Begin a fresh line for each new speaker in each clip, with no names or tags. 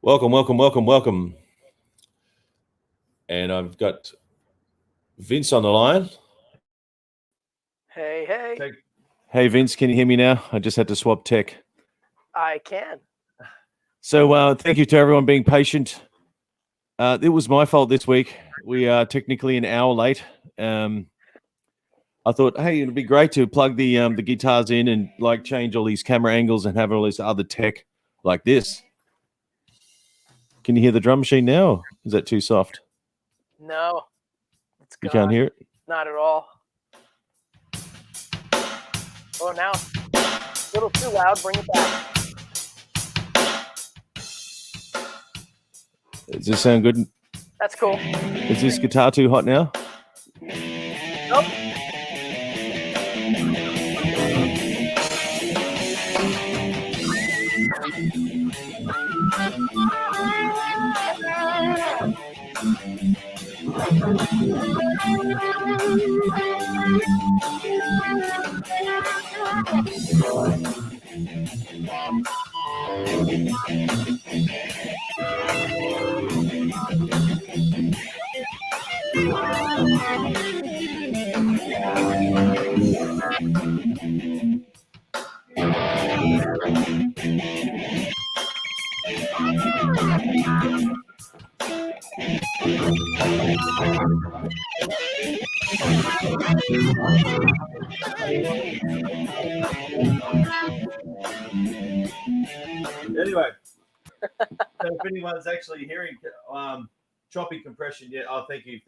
Welcome, welcome, welcome, welcome. And I've got Vince on the line.
Hey, hey.
Hey, Vince, can you hear me now? I just had to swap tech.
I can.
So thank you to everyone being patient. It was my fault this week. We are technically an hour late. I thought, hey, it'd be great to plug the guitars in and like change all these camera angles and have all this other tech like this. Can you hear the drum machine now? Or is that too soft?
No, it's
You
gone.
can't hear it?
Not at all. Oh, now a little too loud. Bring it back.
Does this sound good?
That's cool.
Is this guitar too hot now?
Nope.
Anyway, so if anyone's actually hearing choppy compression, yeah, oh, thank you,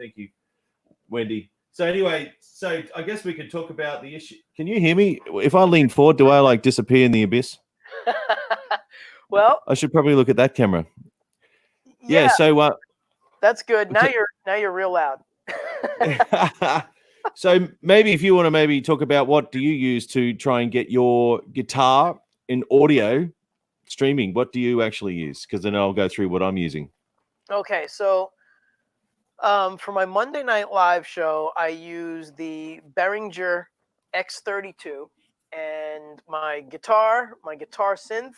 Wendy. So anyway, so I guess we could talk about the issue. Can you hear me? If I lean forward, do I like disappear in the abyss?
Well,
I should probably look at that camera. Yeah. So
that's good. Now you're real loud.
so maybe if you want to maybe talk about what do you use to try and get your guitar in audio streaming, what do you actually use? Because then I'll go through what I'm using.
Okay, so for my Monday Night Live show, I use the Behringer X32 and my guitar synth.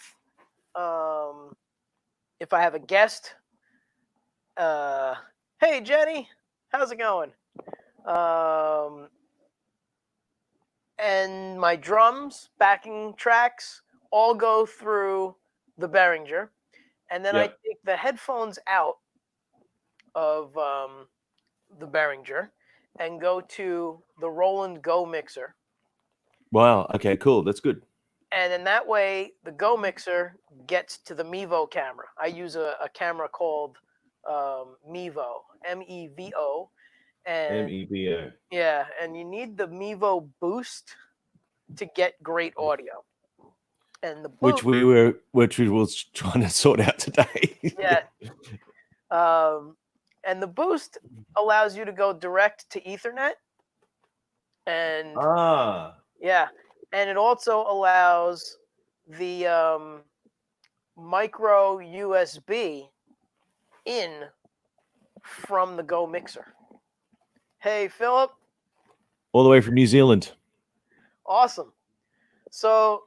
If I have a guest, hey Jenny, how's it going? And my drums, backing tracks, all go through the Behringer, and then I take the headphones out of the Behringer and go to the Roland Go mixer.
Wow. Okay, cool. That's good.
And then that way, the Go mixer gets to the Mevo camera. I use a camera called Mevo, MEVO. And
MEVO.
yeah, and you need the Mevo Boost to get great audio. And the boost,
which we was trying to sort out today.
Yeah. And the Boost allows you to go direct to Ethernet. And yeah, and it also allows the micro USB in from the Go mixer. Hey, Philip.
All the way from New Zealand.
Awesome. So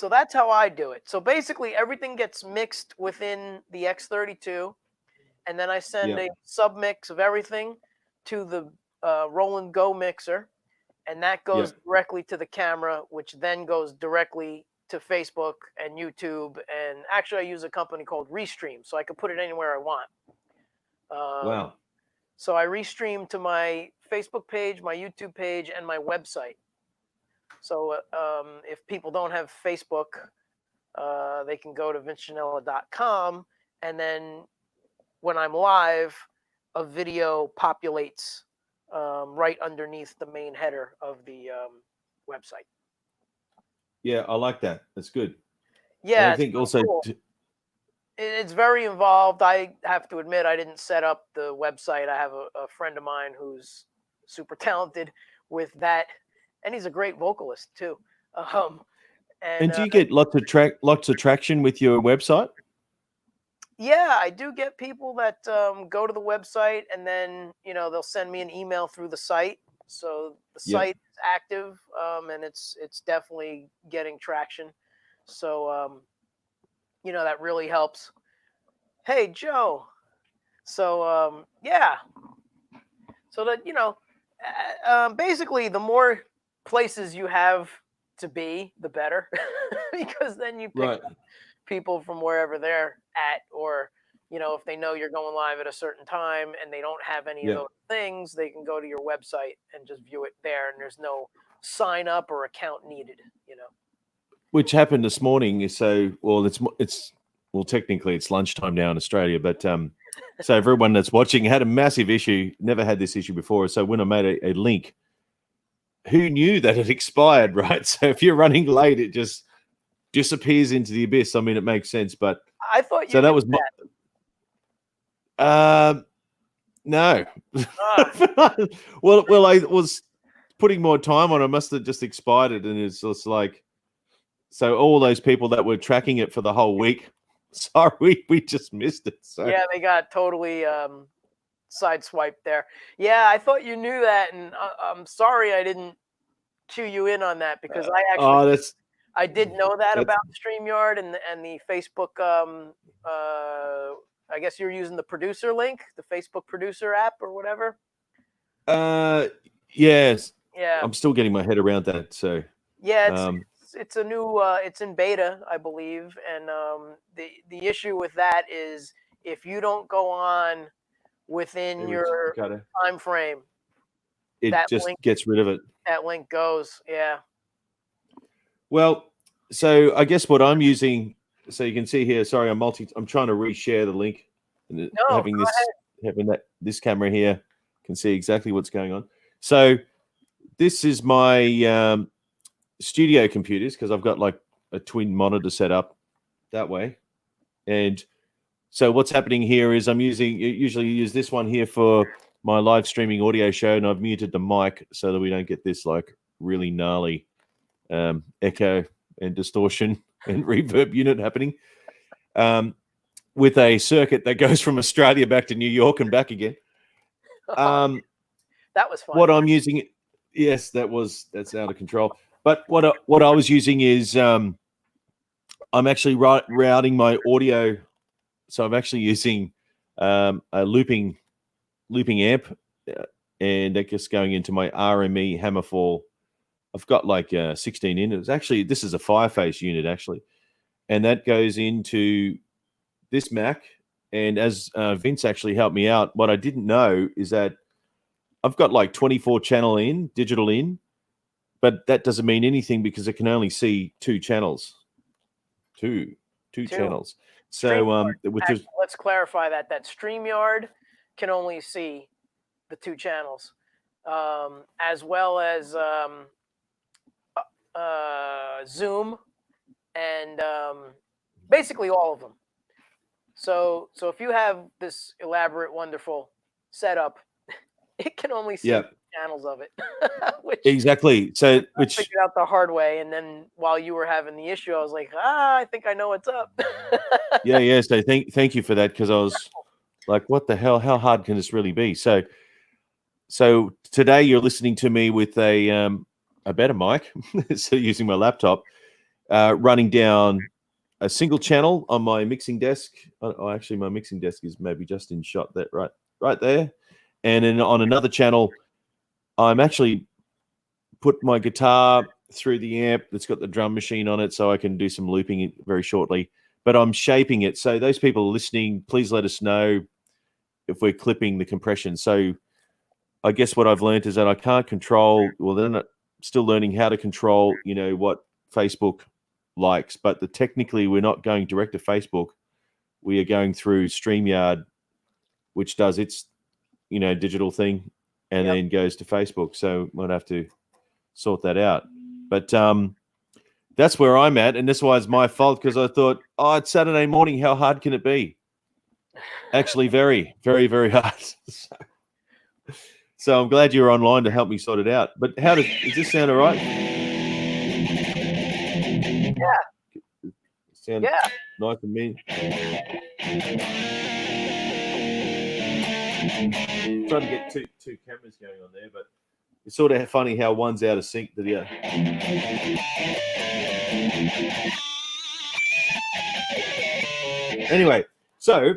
that's how I do it. So basically, everything gets mixed within the X32, and then I send a submix of everything to the Roland Go mixer, and that goes directly to the camera, which then goes directly to Facebook and YouTube. And actually, I use a company called Restream, so I can put it anywhere I want.
Wow.
So I restream to my Facebook page, my YouTube page, and my website. So if people don't have Facebook, they can go to vincechinella.com, and then when I'm live, a video populates right underneath the main header of the website.
Yeah, I like that. That's good.
Yeah,
and I think also
cool. It's very involved. I have to admit, I didn't set up the website. I have a friend of mine who's super talented with that, and he's a great vocalist too.
And do you get lots of traction with your website?
Yeah, I do get people that go to the website, and then they'll send me an email through the site. So the site is active, and it's definitely getting traction. So that really helps. hey, Joe. So, yeah. So that, basically the more places you have to be, the better, because then you pick
Right.
people from wherever they're at, or, if they know you're going live at a certain time and they don't have any of
Yeah.
those things, they can go to your website and just view it there, and there's no sign up or account needed.
Which happened this morning. So, well, technically it's lunchtime now in Australia, but so everyone that's watching had a massive issue. Never had this issue before. So when I made a link, who knew that it expired, right? So if you're running late, it just disappears into the abyss. I mean, it makes sense, but
I thought you
so that
knew
was my. No. well, I was putting more time on. I must have just expired it, and it's just like, so all those people that were tracking it for the whole week, sorry, we just missed it. So
Yeah, they got totally sideswiped there. Yeah, I thought you knew that, and I'm sorry I didn't cue you in on that, because I did know that about StreamYard and the Facebook. I guess you're using the producer link, the Facebook producer app or whatever.
Yes.
Yeah.
I'm still getting my head around that. So
yeah, it's a new. It's in beta, I believe, and the issue with that is if you don't go on within your time frame,
it just gets rid of it.
That link goes. Yeah.
Well, so I guess what I'm using, so you can see here. Sorry, I'm trying to reshare the link, and having this camera here can see exactly what's going on. So this is my studio computers, because I've got like a twin monitor set up that way, and so what's happening here is I'm usually use this one here for my live streaming audio show, and I've muted the mic so that we don't get this like really gnarly echo and distortion and reverb unit happening, with a circuit that goes from Australia back to New York and back again.
That was fun.
What I'm using, yes, that's out of control. But what I was using is I'm actually routing my audio, so I'm actually using a looping amp, and that just going into my RME Hammerfall. I've got like 16 in. This is a Fireface unit actually, and that goes into this Mac. And as Vince actually helped me out, what I didn't know is that I've got like 24 digital in, but that doesn't mean anything because it can only see two channels. Two channels. So
let's clarify that StreamYard can only see the two channels, as well as Zoom and basically all of them. So if you have this elaborate, wonderful setup, it can only see channels of it.
Exactly. So
I figured out the hard way, and then while you were having the issue, I was like, I think I know what's up.
Yeah. So thank you for that, because I was like, what the hell? How hard can this really be? So today you're listening to me with a better mic, so using my laptop, running down a single channel on my mixing desk. Oh, actually, my mixing desk is maybe just in shot that right there, and then on another channel, I'm actually put my guitar through the amp that's got the drum machine on it, so I can do some looping very shortly. But I'm shaping it. So those people listening, please let us know if we're clipping the compression. So I guess what I've learned is that I can't control. Well, then I'm still learning how to control, what Facebook likes. But technically, we're not going direct to Facebook. We are going through StreamYard, which does its, digital thing, and then goes to Facebook. So might have to sort that out. But that's where I'm at, and this was my fault, because I thought, it's Saturday morning. How hard can it be? Actually, very, very, very hard. So I'm glad you were online to help me sort it out. But does this sound all right?
Yeah.
Sound nice and mean. I'm trying to get two cameras going on there, but it's sort of funny how one's out of sync to the other. Anyway, so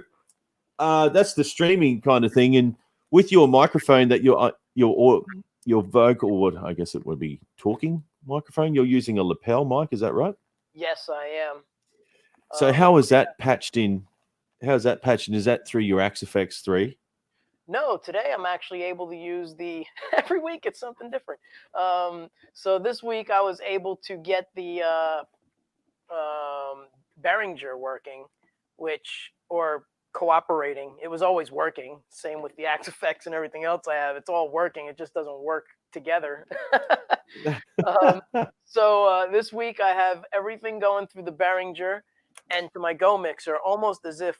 that's the streaming kind of thing. And with your microphone that your vocal, what I guess it would be talking microphone, you're using a lapel mic, is that right?
Yes, I am.
So how is that patched in? How is that patched in? Is that through your Axe-FX 3?
No, today I'm actually able to use the every week it's something different. So this week I was able to get the Behringer working, or cooperating. It was always working. Same with the Axe-FX and everything else I have. It's all working. It just doesn't work together. So this week I have everything going through the Behringer and to my Go mixer, almost as if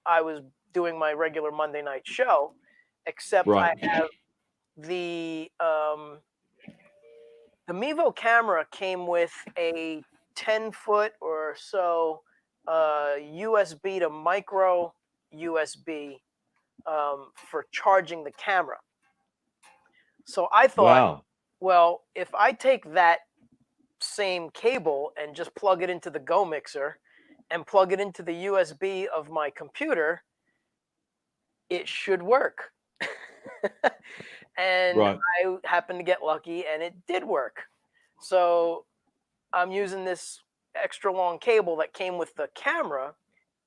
I was doing my regular Monday night show, except
Right.
I have the Mevo camera came with a 10-foot or so USB to micro USB for charging the camera. So I thought,
Wow.
well, if I take that same cable and just plug it into the Go mixer and plug it into the USB of my computer, it should work. And
Right.
I happened to get lucky and it did work. So I'm using this extra long cable that came with the camera,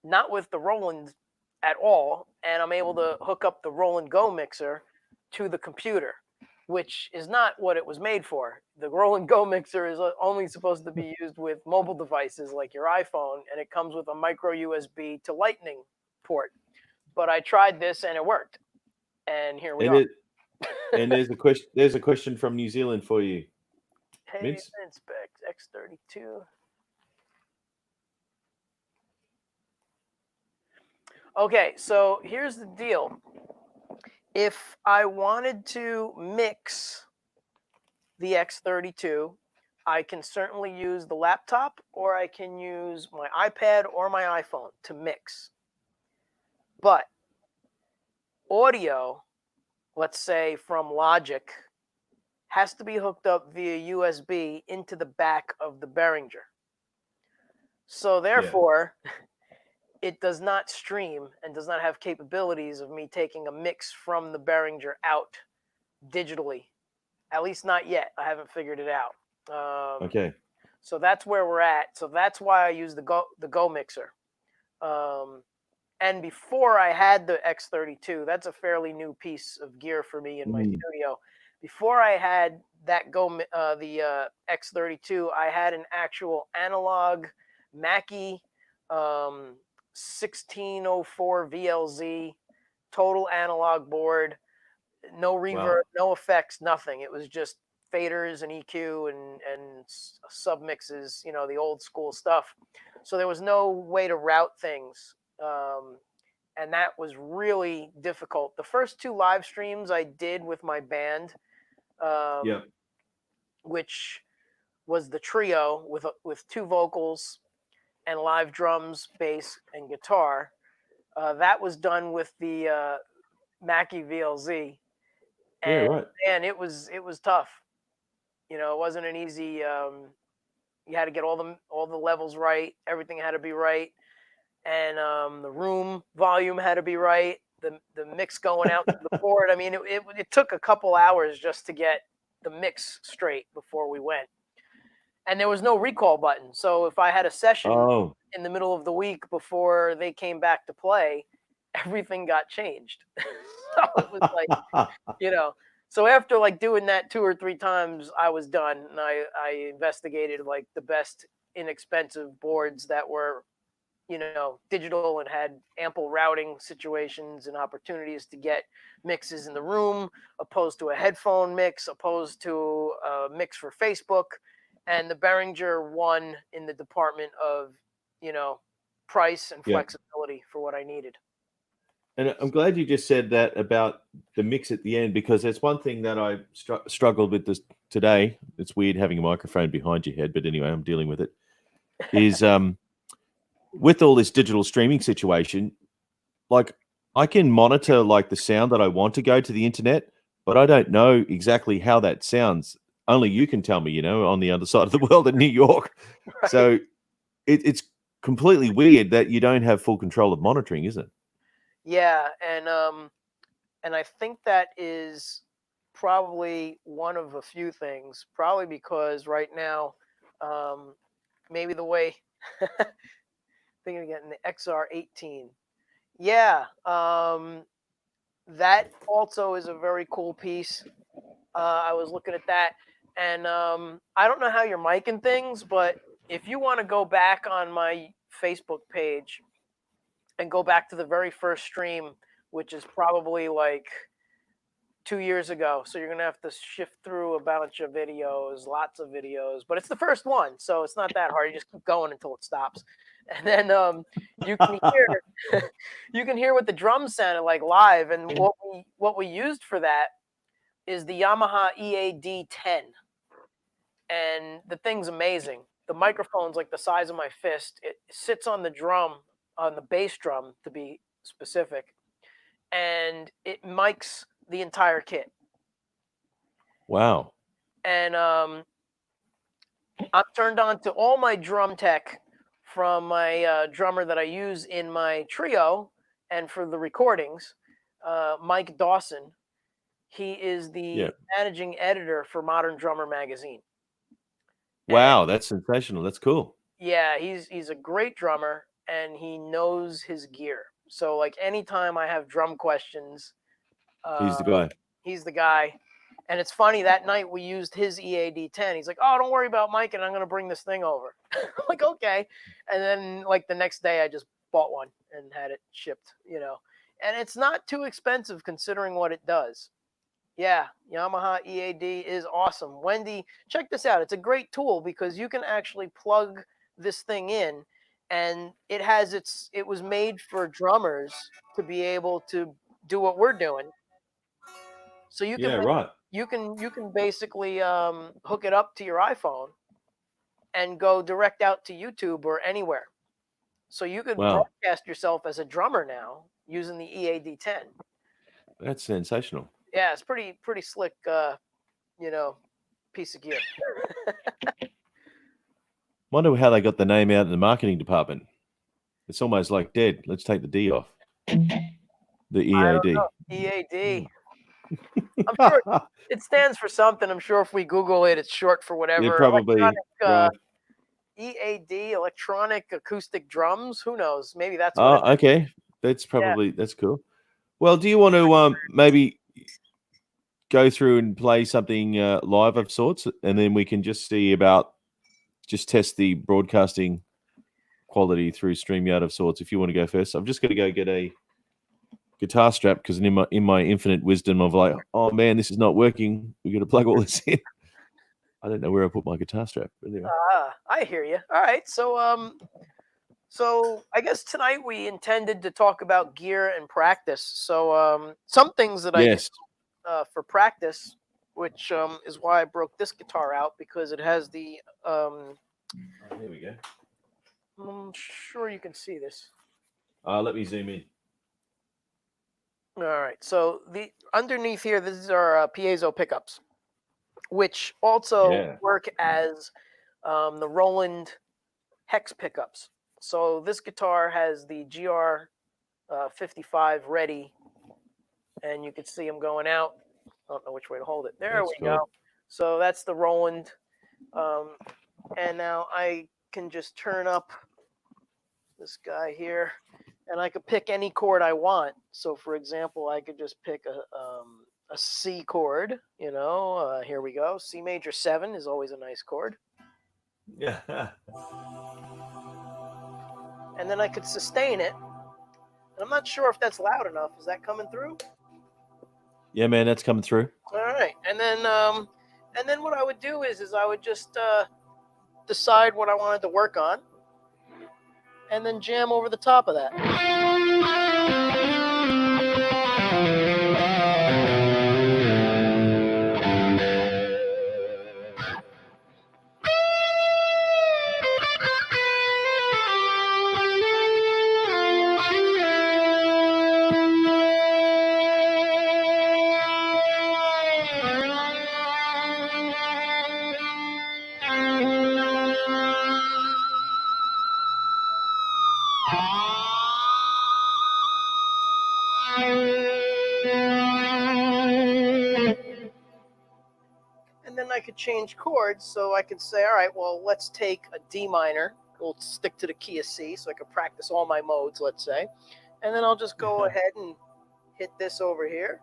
not with the Roland at all. And I'm able to hook up the Roland Go mixer to the computer, which is not what it was made for. The Roland Go mixer is only supposed to be used with mobile devices like your iPhone, and it comes with a micro USB to Lightning port. But I tried this and it worked. And here we are.
And there's a question. There's a question from New Zealand for you.
Hey,
Vince?
Inspect X32. Okay, so here's the deal. If I wanted to mix the X32, I can certainly use the laptop, or I can use my iPad or my iPhone to mix. But audio, let's say from Logic, has to be hooked up via USB into the back of the Behringer. So therefore, it does not stream and does not have capabilities of me taking a mix from the Behringer out digitally. At least not yet. I haven't figured it out.
Okay.
So that's where we're at. So that's why I use the Go mixer. And before I had the X32, that's a fairly new piece of gear for me in my studio. Before I had that the X32, I had an actual analog Mackie 1604 VLZ, total analog board, no reverb, no effects, nothing. It was just faders and EQ and sub mixes, the old school stuff. So there was no way to route things. And that was really difficult. The first 2 live streams I did with my band, which was the trio with 2 vocals and live drums, bass, and guitar. That was done with the Mackie VLZ. And man, it was tough. It wasn't an easy. You had to get all the levels right. Everything had to be right, and the room volume had to be right. The mix going out to the board. I mean, it took a couple hours just to get the mix straight before we went. And there was no recall button. So if I had a session in the middle of the week before they came back to play, everything got changed. So it was like, so after like doing that 2 or 3 times, I was done. And I investigated like the best inexpensive boards that were, digital and had ample routing situations and opportunities to get mixes in the room, opposed to a headphone mix, opposed to a mix for Facebook. And the Behringer won in the department of, price and flexibility for what I needed.
And I'm glad you just said that about the mix at the end, because there's one thing that I struggled with this today. It's weird having a microphone behind your head, but anyway, I'm dealing with it. Is with all this digital streaming situation, like I can monitor like the sound that I want to go to the internet, but I don't know exactly how that sounds. Only you can tell me, on the other side of the world in New York. Right. So it's completely weird that you don't have full control of monitoring, isn't it?
Yeah, and I think that is probably one of a few things. Probably because right now, um, maybe the way thinking of getting the XR18. Yeah, that also is a very cool piece. I was looking at that, and I don't know how you're micing things, but if you want to go back on my Facebook page and go back to the very first stream, which is probably like 2 years ago. So you're gonna have to shift through a bunch of videos, lots of videos, but it's the first one, so it's not that hard. You just keep going until it stops, and then you can hear you can hear what the drums sounded like live. And what we used for that is the Yamaha EAD 10, and the thing's amazing. The microphone's like the size of my fist. It sits on the drum, on the bass drum to be specific, and it mics the entire kit.
Wow.
And I'm turned on to all my drum tech from my drummer that I use in my trio and for the recordings, Mike Dawson. He is the
Yeah.
managing editor for Modern Drummer magazine.
Wow, that's sensational. That's cool.
Yeah, he's a great drummer and he knows his gear. So like anytime I have drum questions,
He's the guy.
he's the guy. And it's funny, that night we used his EAD 10. He's like, "Oh, don't worry about Mike, and I'm gonna bring this thing over." I'm like, okay. And then like the next day, I just bought one and had it shipped. And it's not too expensive considering what it does. Yeah, Yamaha EAD is awesome. Wendy, check this out. It's a great tool because you can actually plug this thing in, and it was made for drummers to be able to do what we're doing. So you
Yeah,
can
right.
you can basically hook it up to your iPhone and go direct out to YouTube or anywhere. So you could
Wow,
broadcast yourself as a drummer now using the EAD 10.
that's sensational.
Yeah, it's pretty slick, piece of gear.
Wonder how they got the name out in the marketing department. It's almost like dead. Let's take the D off. The EAD.
EAD. I'm sure it stands for something. I'm sure if we Google it, it's short for
It
whatever.
probably right.
EAD, electronic acoustic drums. Who knows? Maybe that's what.
Oh, okay. That's cool. Well, do you want to maybe go through and play something live of sorts, and then we can just test the broadcasting quality through StreamYard of sorts. If you want to go first, I'm just going to go get a guitar strap because in my infinite wisdom of like, oh man, this is not working. We got to plug all this in. I don't know where I put my guitar strap. But anyway.
I hear you. All right, so I guess tonight we intended to talk about gear and practice. So some things that I
Yes.
do for practice, which is why I broke this guitar out because it has the.
Here we go.
I'm sure you can see this.
Let me zoom in.
All right, so the underneath here, these are piezo pickups, which also work as the Roland hex pickups. So this guitar has the GR 55 ready, and you can see them going out. I don't know which way to hold it. There we go. So that's the Roland. And now I can just turn up this guy here, and I could pick any chord I want. So for example, I could just pick a C chord. Here we go. C major 7 is always a nice chord.
Yeah.
And then I could sustain it. And I'm not sure if that's loud enough. Is that coming through?
Yeah, man, that's coming through.
All right. And then what I would do is I would just decide what I wanted to work on, and then jam over the top of that. could change chords. So I could say, all right, well, let's take a D minor. We'll stick to the key of C so I can practice all my modes, let's say. And then I'll just go ahead and hit this over here.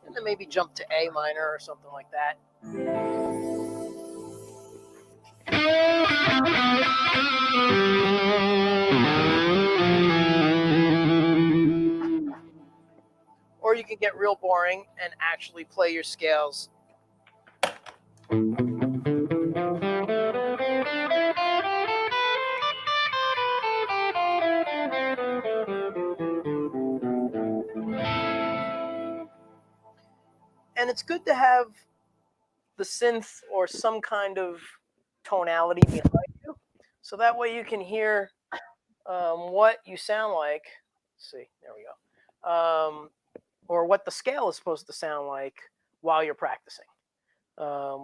And then maybe jump to A minor or something like that. Or you can get real boring and actually play your scales. And it's good to have the synth or some kind of tonality behind you. So that way you can hear what you sound like. Let's see, there we go. Or what the scale is supposed to sound like while you're practicing,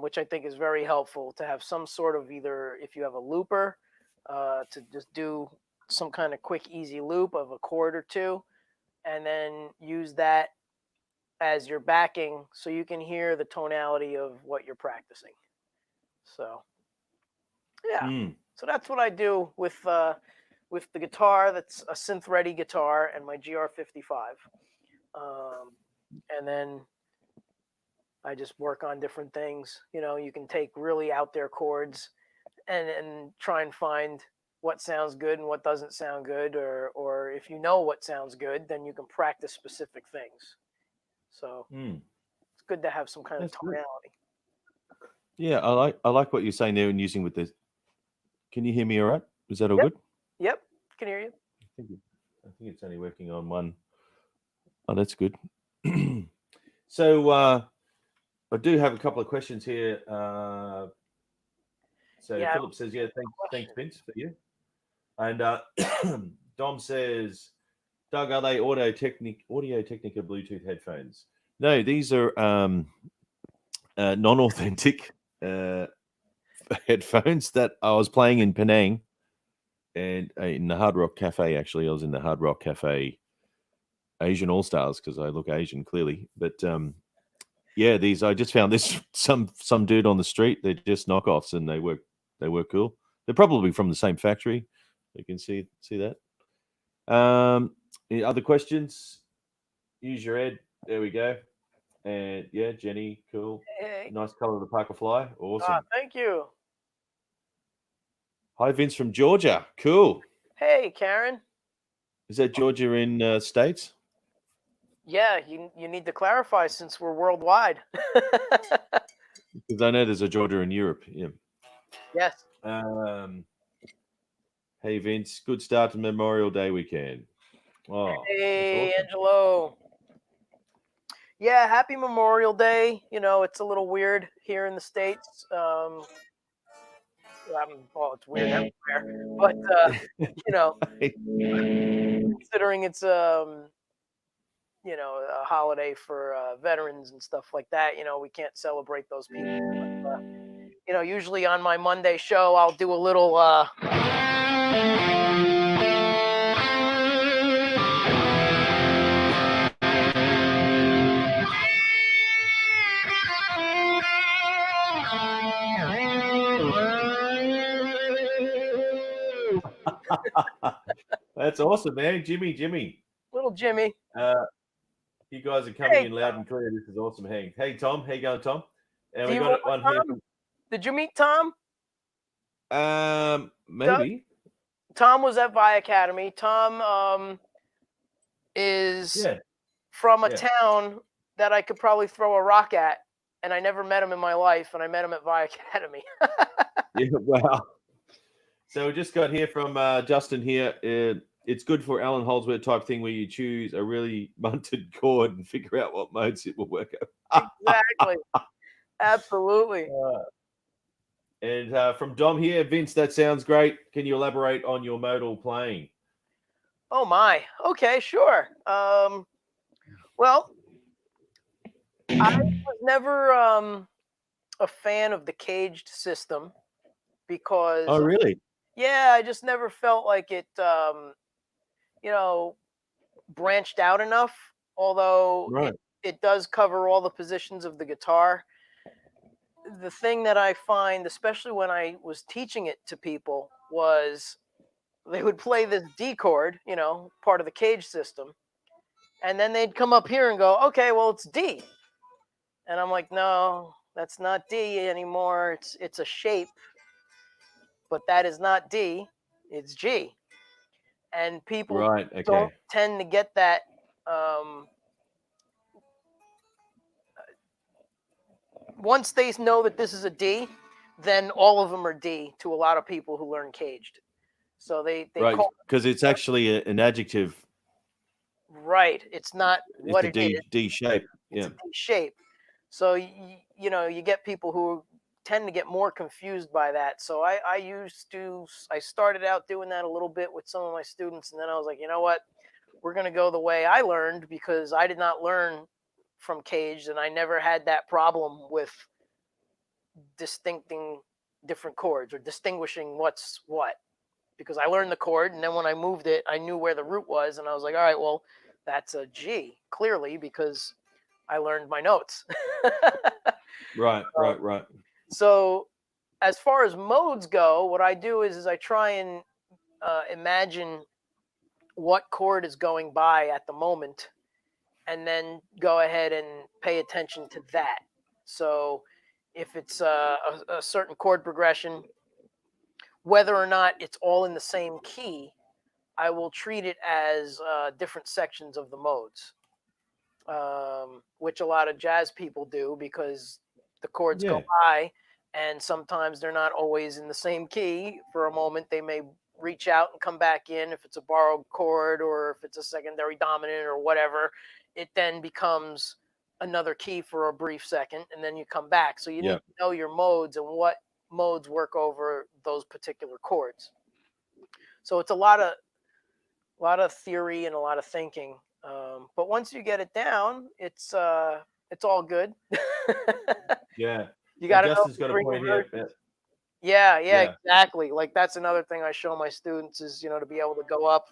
which I think is very helpful to have some sort of either, if you have a looper, to just do some kind of quick, easy loop of a chord or two, and then use that as your backing so you can hear the tonality of what you're practicing. So, yeah. So that's what I do with the guitar. That's a synth-ready guitar and my GR55. And then I just work on different things. You know, you can take really out there chords and try and find what sounds good and what doesn't sound good, or if you know what sounds good, then you can practice specific things. So it's good to have some kind of tonality.
Good. Yeah, I like what you're saying there and using with this. Can you hear me all right? Is that all good?
Yep, can hear you.
I think it's only working on one. Oh, that's good. So I do have a couple of questions here. So Philip says, yeah, thanks, Vince, for you. And Dom says, Doug, are they Audio Technica Bluetooth headphones? No, these are non-authentic headphones that I was playing in Penang and in the Hard Rock Cafe. Actually, I was in the Hard Rock Cafe Asian All Stars because I look Asian clearly. But yeah, these I just found this some dude on the street. They're just knockoffs and they work cool. They're probably from the same factory. You can see that. Any other questions? Use your head. There we go. And yeah, Jenny, cool.
Hey.
Nice color of the Parker Fly. Awesome.
Thank you.
Hi, Vince from Georgia. Cool.
Hey, Karen.
Is that Georgia in States?
Yeah, you need to clarify since we're worldwide.
Because I know there's a Georgia in Europe. Yeah.
Yes.
Hey, Vince. Good start to Memorial Day weekend. Oh,
hey,
awesome.
Angelo. Yeah, happy Memorial Day. You know, it's a little weird here in the States. Well, it's weird everywhere, but you know, considering it's you know, a holiday for veterans and stuff like that, you know, we can't celebrate those people. But, you know, usually on my Monday show, I'll do a little.
That's awesome, man. Jimmy.
Little Jimmy.
You guys are coming in loud and clear. This is awesome. Hey, Tom. How you going, Tom? And we got one here.
Did you meet Tom?
Maybe.
Tom was at Vi Academy. Tom is from a town that I could probably throw a rock at, and I never met him in my life, and I met him at Vi Academy.
Yeah, wow. So we just got here from Justin here. It's good for Alan Holdsworth type thing where you choose a really munted chord and figure out what modes it will work out.
Exactly. Absolutely.
And from Dom here, Vince, that sounds great. Can you elaborate on your modal playing?
Oh my. Okay, sure. Well, I was never a fan of the caged system because
Oh, really?
yeah, I just never felt like it you know, branched out enough, although
Right.
it does cover all the positions of the guitar. The thing that I find, especially when I was teaching it to people, was they would play this D chord, part of the cage system, and then they'd come up here and go, okay, well, it's D. And I'm like, no, that's not D anymore. It's a shape, but that is not D, it's G. And people
Right.
don't
Okay.
tend to get that. Um, Once they know that this is a D, then all of them are D to a lot of people who learn caged. So they
Right.
call
Because it's actually an adjective.
right. It's not
It's
what
a
it is.
D shape.
It's
Yeah.
a D shape. So you get people who tend to get more confused by that. So I started out doing that a little bit with some of my students, and then I was like, you know what, we're gonna go the way I learned because I did not learn from caged, and I never had that problem with distincting different chords or distinguishing what's what because I learned the chord and then when I moved it, I knew where the root was and I was like, all right, well, that's a G clearly because I learned my notes.
Right. Right. Right.
So as far as modes go, what I do is I try and imagine what chord is going by at the moment and then go ahead and pay attention to that. So if it's a certain chord progression, whether or not it's all in the same key, I will treat it as different sections of the modes, which a lot of jazz people do because the chords go
Yeah.
by and sometimes they're not always in the same key. For a moment, they may reach out and come back in if it's a borrowed chord or if it's a secondary dominant or whatever. It then becomes another key for a brief second and then you come back. So you need
Yeah.
to know your modes and what modes work over those particular chords. So it's a lot of theory and a lot of thinking. But once you get it down, it's all good.
Yeah.
You
And
got to know
Justin's got a
string
point here.
inversions. Yeah,
Yeah.
exactly. Like that's another thing I show my students is to be able to go up,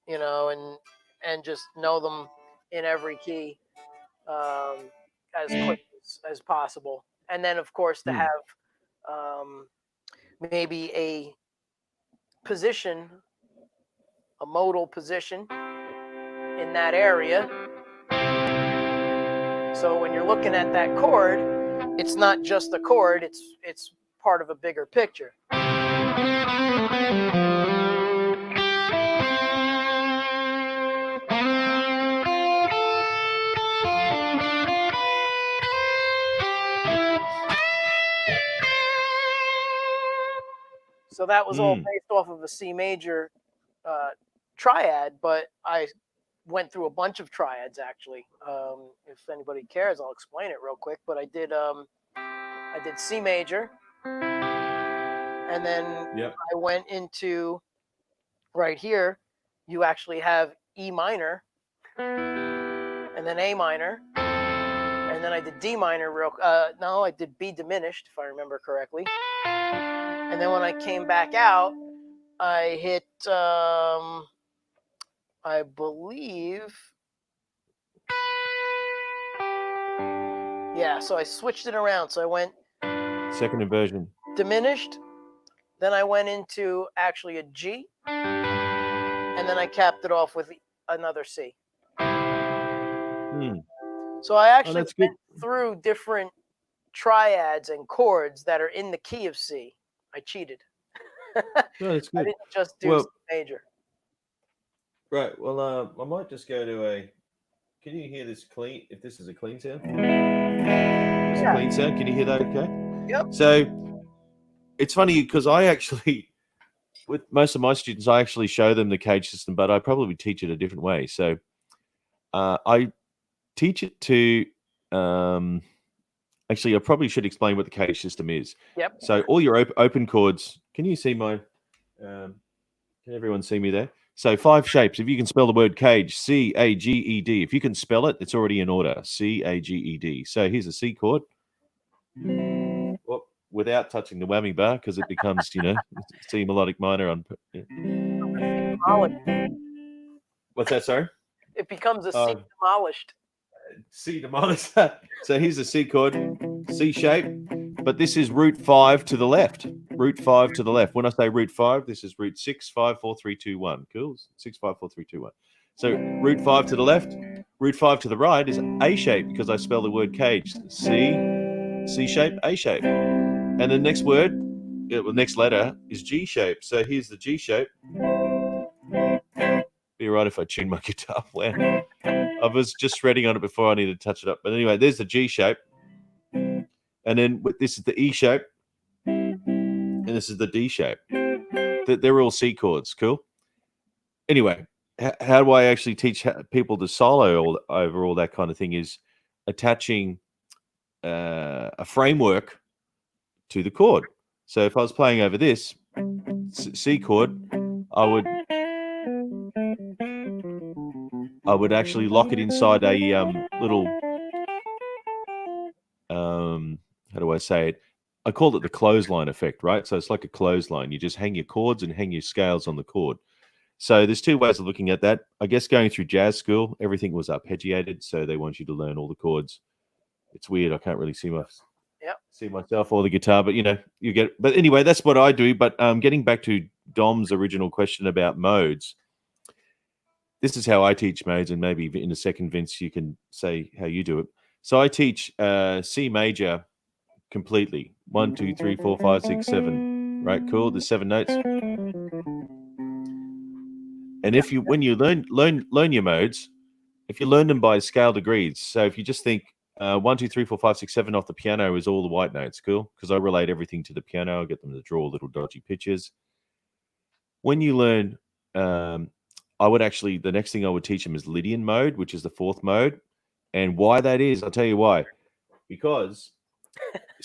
and just know them in every key as quick as possible. And then of course to
Hmm.
have maybe a position, a modal position in that area. So when you're looking at that chord, it's not just a chord, it's part of a bigger picture. So that was all based off of a C major triad, but I went through a bunch of triads actually. If anybody cares, I'll explain it real quick. But I did C major, and then I went into right here. You actually have E minor, and then A minor, and then I did D minor. No, I did B diminished if I remember correctly. And then when I came back out, I hit I believe. Yeah, so I switched it around. So I went
second inversion.
Diminished, then I went into actually a G, and then I capped it off with another C. So I actually went through different triads and chords that are in the key of C. I cheated.
No, that's good.
I didn't just do C major.
Right. Well, I might just go to a. Can you hear this clean? If this is a clean sound, it's a clean sound. Can you hear that? Okay.
Yep.
So it's funny because I actually, with most of my students, I actually show them the cage system, but I probably teach it a different way. So I teach it to a Actually, I probably should explain what the cage system is.
Yep.
So all your open chords. Can you see my? Can everyone see me there? So 5 shapes. If you can spell the word cage, C-A-G-E-D. If you can spell it, it's already in order. C-A-G-E-D. So here's a C chord. Well, without touching the whammy bar, because it becomes, C melodic minor on. What's that? Sorry.
It becomes a C demolished.
C demolished. So here's a C chord, C shape, but this is root 5 to the left. Root 5 to the left. When I say root 5, this is root 6, 5, 4, 3, 2, 1. Cool. 6, 5, 4, 3, 2, 1. So root 5 to the left, root 5 to the right is A shape because I spell the word cage. C shape, A shape. And the next word, next letter is G shape. So here's the G shape. Be right if I tune my guitar. Wow. I was just shredding on it before I needed to touch it up. But anyway, there's the G shape. And then this is the E shape. And this is the D shape. They're all C chords. Cool. Anyway, how do I actually teach people to solo over all that kind of thing is attaching a framework to the chord. So if I was playing over this C chord, I would actually lock it inside a little, how do I say it? I call it the clothesline effect, right? So it's like a clothesline. You just hang your chords and hang your scales on the chord. So there's 2 ways of looking at that. I guess going through jazz school, everything was arpeggiated, so they want you to learn all the chords. It's weird. I can't really see myself or the guitar, but you get. But anyway, that's what I do. But getting back to Dom's original question about modes. This is how I teach modes, and maybe in a second, Vince, you can say how you do it. So I teach C major completely. 1, 2, 3, 4, 5, 6, 7. Right, cool. There's 7 notes. And when you learn your modes, if you learn them by scale degrees, so if you just think 1, 2, 3, 4, 5, 6, 7 off the piano is all the white notes, cool? Because I relate everything to the piano. I get them to draw little dodgy pictures. When you learn. The next thing I would teach them is Lydian mode, which is the 4th mode. And why that is, I'll tell you why. Because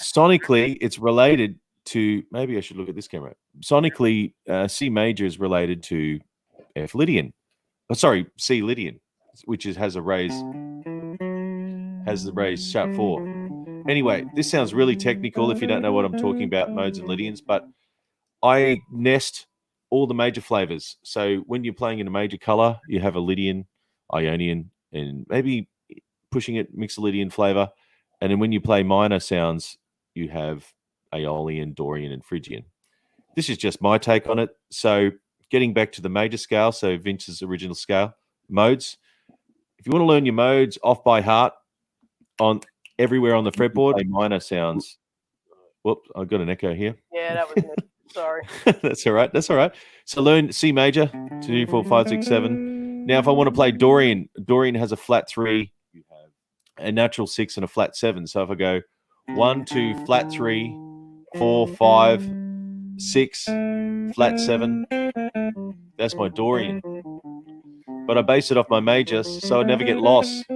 sonically, it's related to, maybe I should look at this camera. Sonically, C major is related to F Lydian. Oh, sorry, C Lydian, which has the raised sharp 4. Anyway, this sounds really technical if you don't know what I'm talking about, modes and Lydians, but I nest all the major flavors. So when you're playing in a major color, you have a Lydian, Ionian, and maybe pushing it Mixolydian flavor. And then when you play minor sounds, you have Aeolian, Dorian, and Phrygian. This is just my take on it. So getting back to the major scale, so Vince's original scale, modes. If you want to learn your modes off by heart on everywhere on the fretboard, minor sounds. Whoops, I got an echo here.
Yeah, that was me. Sorry.
That's all right. So learn C major, 2, 3, 4, 5, 6, 7. Now, if I want to play Dorian has a flat 3, you have a natural 6, and a flat 7. So if I go 1, 2, flat 3, 4, 5, 6, flat 7, that's my Dorian. But I base it off my major, so I never get lost.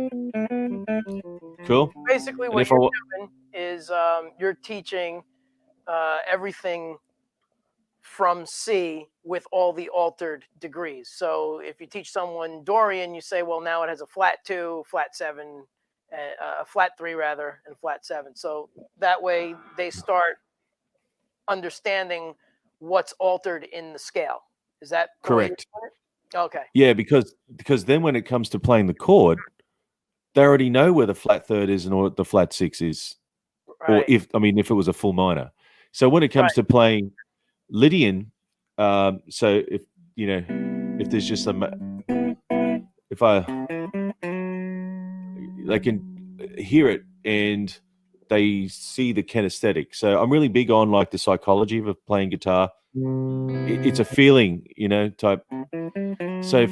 Cool.
Basically, what you're doing is you're teaching everything from C with all the altered degrees. So if you teach someone Dorian, you say, well, now it has a flat 2, flat 7, a flat 3 rather, and flat 7. So that way they start understanding what's altered in the scale. Is that
correct?
Okay.
Yeah, because then when it comes to playing the chord, they already know where the flat 3rd is and what the flat 6 is. Right. Or if it was a full minor. So when it comes to playing Lydian, so if there's just they can hear it and they see the kinesthetic. So I'm really big on like the psychology of playing guitar. It's a feeling, type. So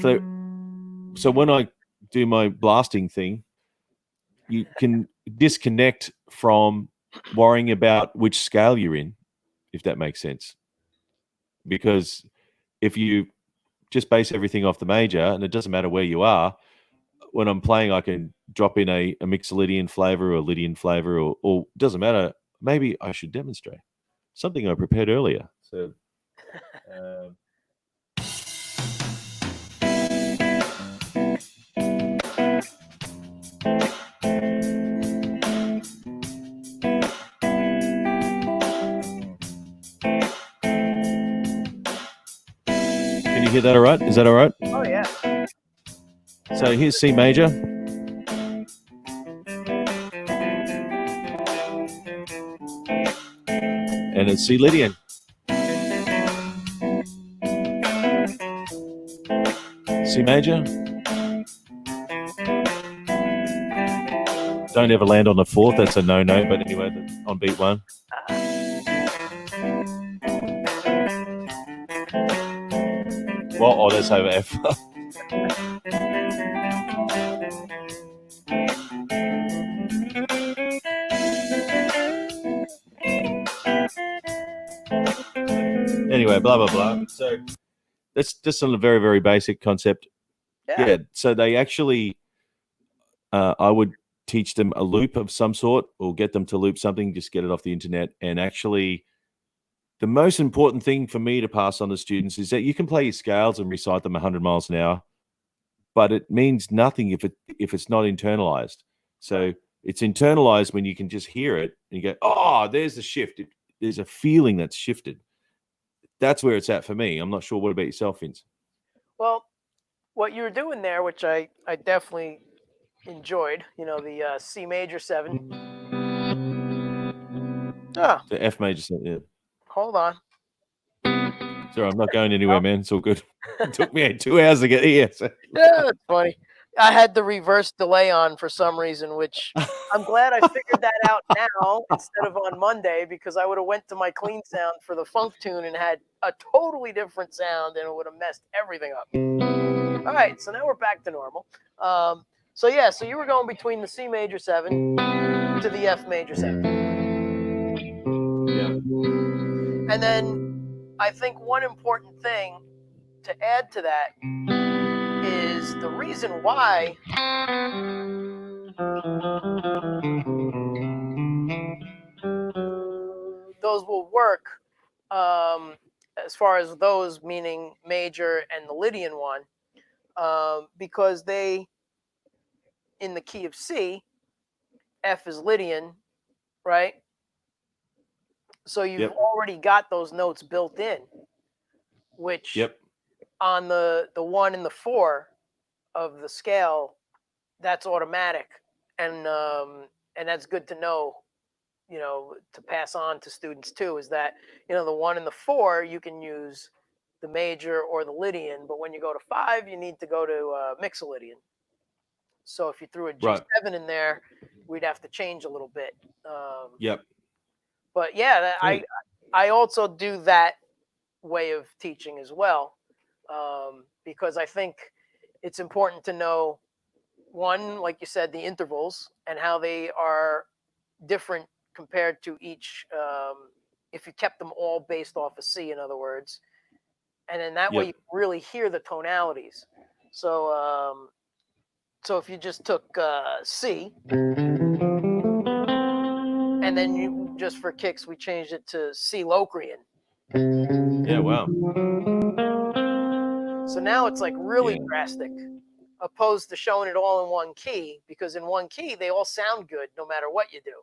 when I do my blasting thing, you can disconnect from worrying about which scale you're in, if that makes sense. Because if you just base everything off the major, and it doesn't matter where you are, when I'm playing, I can drop in a Mixolydian flavor or a Lydian flavor, or doesn't matter. Maybe I should demonstrate something I prepared earlier. So, can you hear that all right? Is that all right?
Oh yeah.
So here's C major. And it's C Lydian. C major. Don't ever land on the fourth. That's a no-no. But anyway, on beat one. Well, oh, that's over F. Anyway, blah, blah, blah. So that's just on a very, very basic concept. Yeah. So they actually, I would teach them a loop of some sort or get them to loop something, just get it off the internet. And actually, the most important thing for me to pass on to students is that you can play your scales and recite them 100 miles an hour, but it means nothing if it's not internalized. So it's internalized when you can just hear it and you go, oh, there's the shift. There's a feeling that's shifted. That's where it's at for me. I'm not sure. What about yourself, Vince?
Well, what you were doing there, which I definitely enjoyed, the C major 7.
The F major 7, yeah.
Hold on.
Sorry, I'm not going anywhere, man. It's all good. It took me 2 hours to get here. So.
Yeah, that's funny. I had the reverse delay on for some reason, which I'm glad I figured that out now instead of on Monday, because I would have went to my clean sound for the funk tune and had a totally different sound, and it would have messed everything up. All right, so now we're back to normal. So you were going between the C major 7 to the F major 7.
Yeah.
And then I think one important thing to add to that is the reason why those will work, as far as those meaning major and the Lydian one, because they, in the key of C, F is Lydian, right? So you've already got those notes built in, which on the 1 and the 4 of the scale, that's automatic, and that's good to know, to pass on to students too, is that, the 1 and the 4, you can use the major or the Lydian, but when you go to 5, you need to go to Mixolydian. So if you threw a G7 in there, we'd have to change a little bit. But yeah, I also do that way of teaching as well, because I think it's important to know, one, like you said, the intervals and how they are different compared to each, if you kept them all based off of C, in other words. And then that way you really hear the tonalities. So if you just took C, and then you, just for kicks, we changed it to C Locrian.
Yeah, wow.
So now it's like really drastic, opposed to showing it all in one key, because in one key, they all sound good no matter what you do.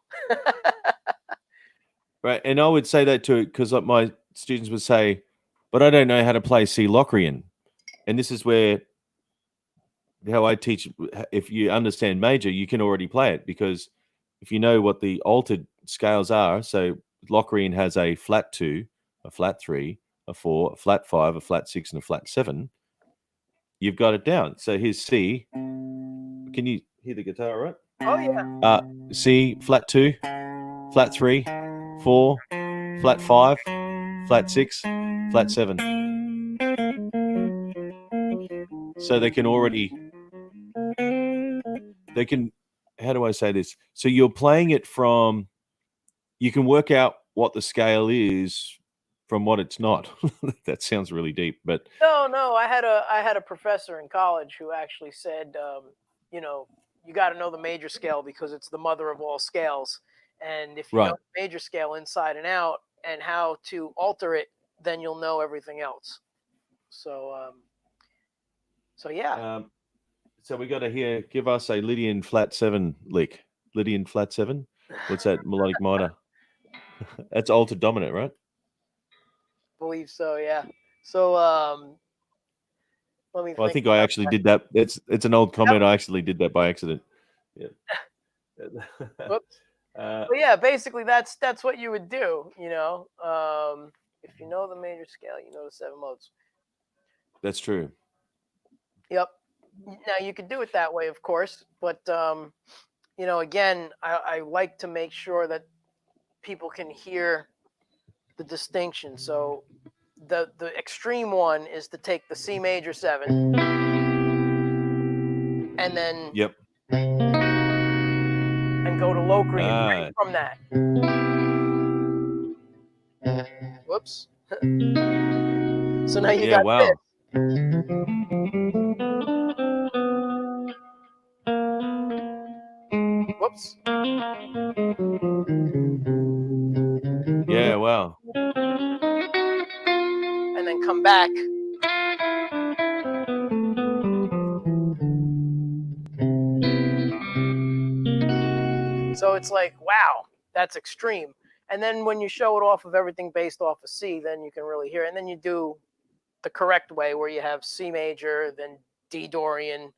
Right. And I would say that too, because like my students would say, but I don't know how to play C Locrian. And this is where how I teach, if you understand major, you can already play it, because if you know what the altered scales are, so Locrian has a flat 2, a flat 3, a 4, a flat 5, a flat 6, and a flat 7. You've got it down. So here's C. Can you hear the guitar, right?
Oh, yeah.
C, flat 2, flat 3, 4, flat 5, flat 6, flat 7. So they can already, how do I say this? So you're playing it from, you can work out what the scale is from what it's not. That sounds really deep, but
no, I had a professor in college who actually said, you got to know the major scale because it's the mother of all scales. And if you
Right.
know the major scale inside and out and how to alter it, then you'll know everything else. So, yeah.
So we got to hear. Give us a Lydian flat 7 lick. Lydian flat 7. What's that? Melodic minor. That's altered dominant, right?
Believe so, yeah. So, let me
Well, I
think
think I
about
actually
that.
did that. It's an old comment. I actually did that by accident. Yeah.
Whoops.
Uh,
But yeah, basically that's what you would do, if you know the major scale, you know the 7 modes.
that's true.
Yep. Now you could do it that way, of course, but again, I like to make sure that people can hear the distinction. So the extreme one is to take the C major 7 and then
Yep.
and go to Locrian right from that. Whoops. So now you got
wow.
this. Whoops.
Yeah, wow.
And then come back. So it's like, wow, that's extreme. And then when you show it off of everything based off of C, then you can really hear it. And then you do the correct way where you have C major, then D Dorian,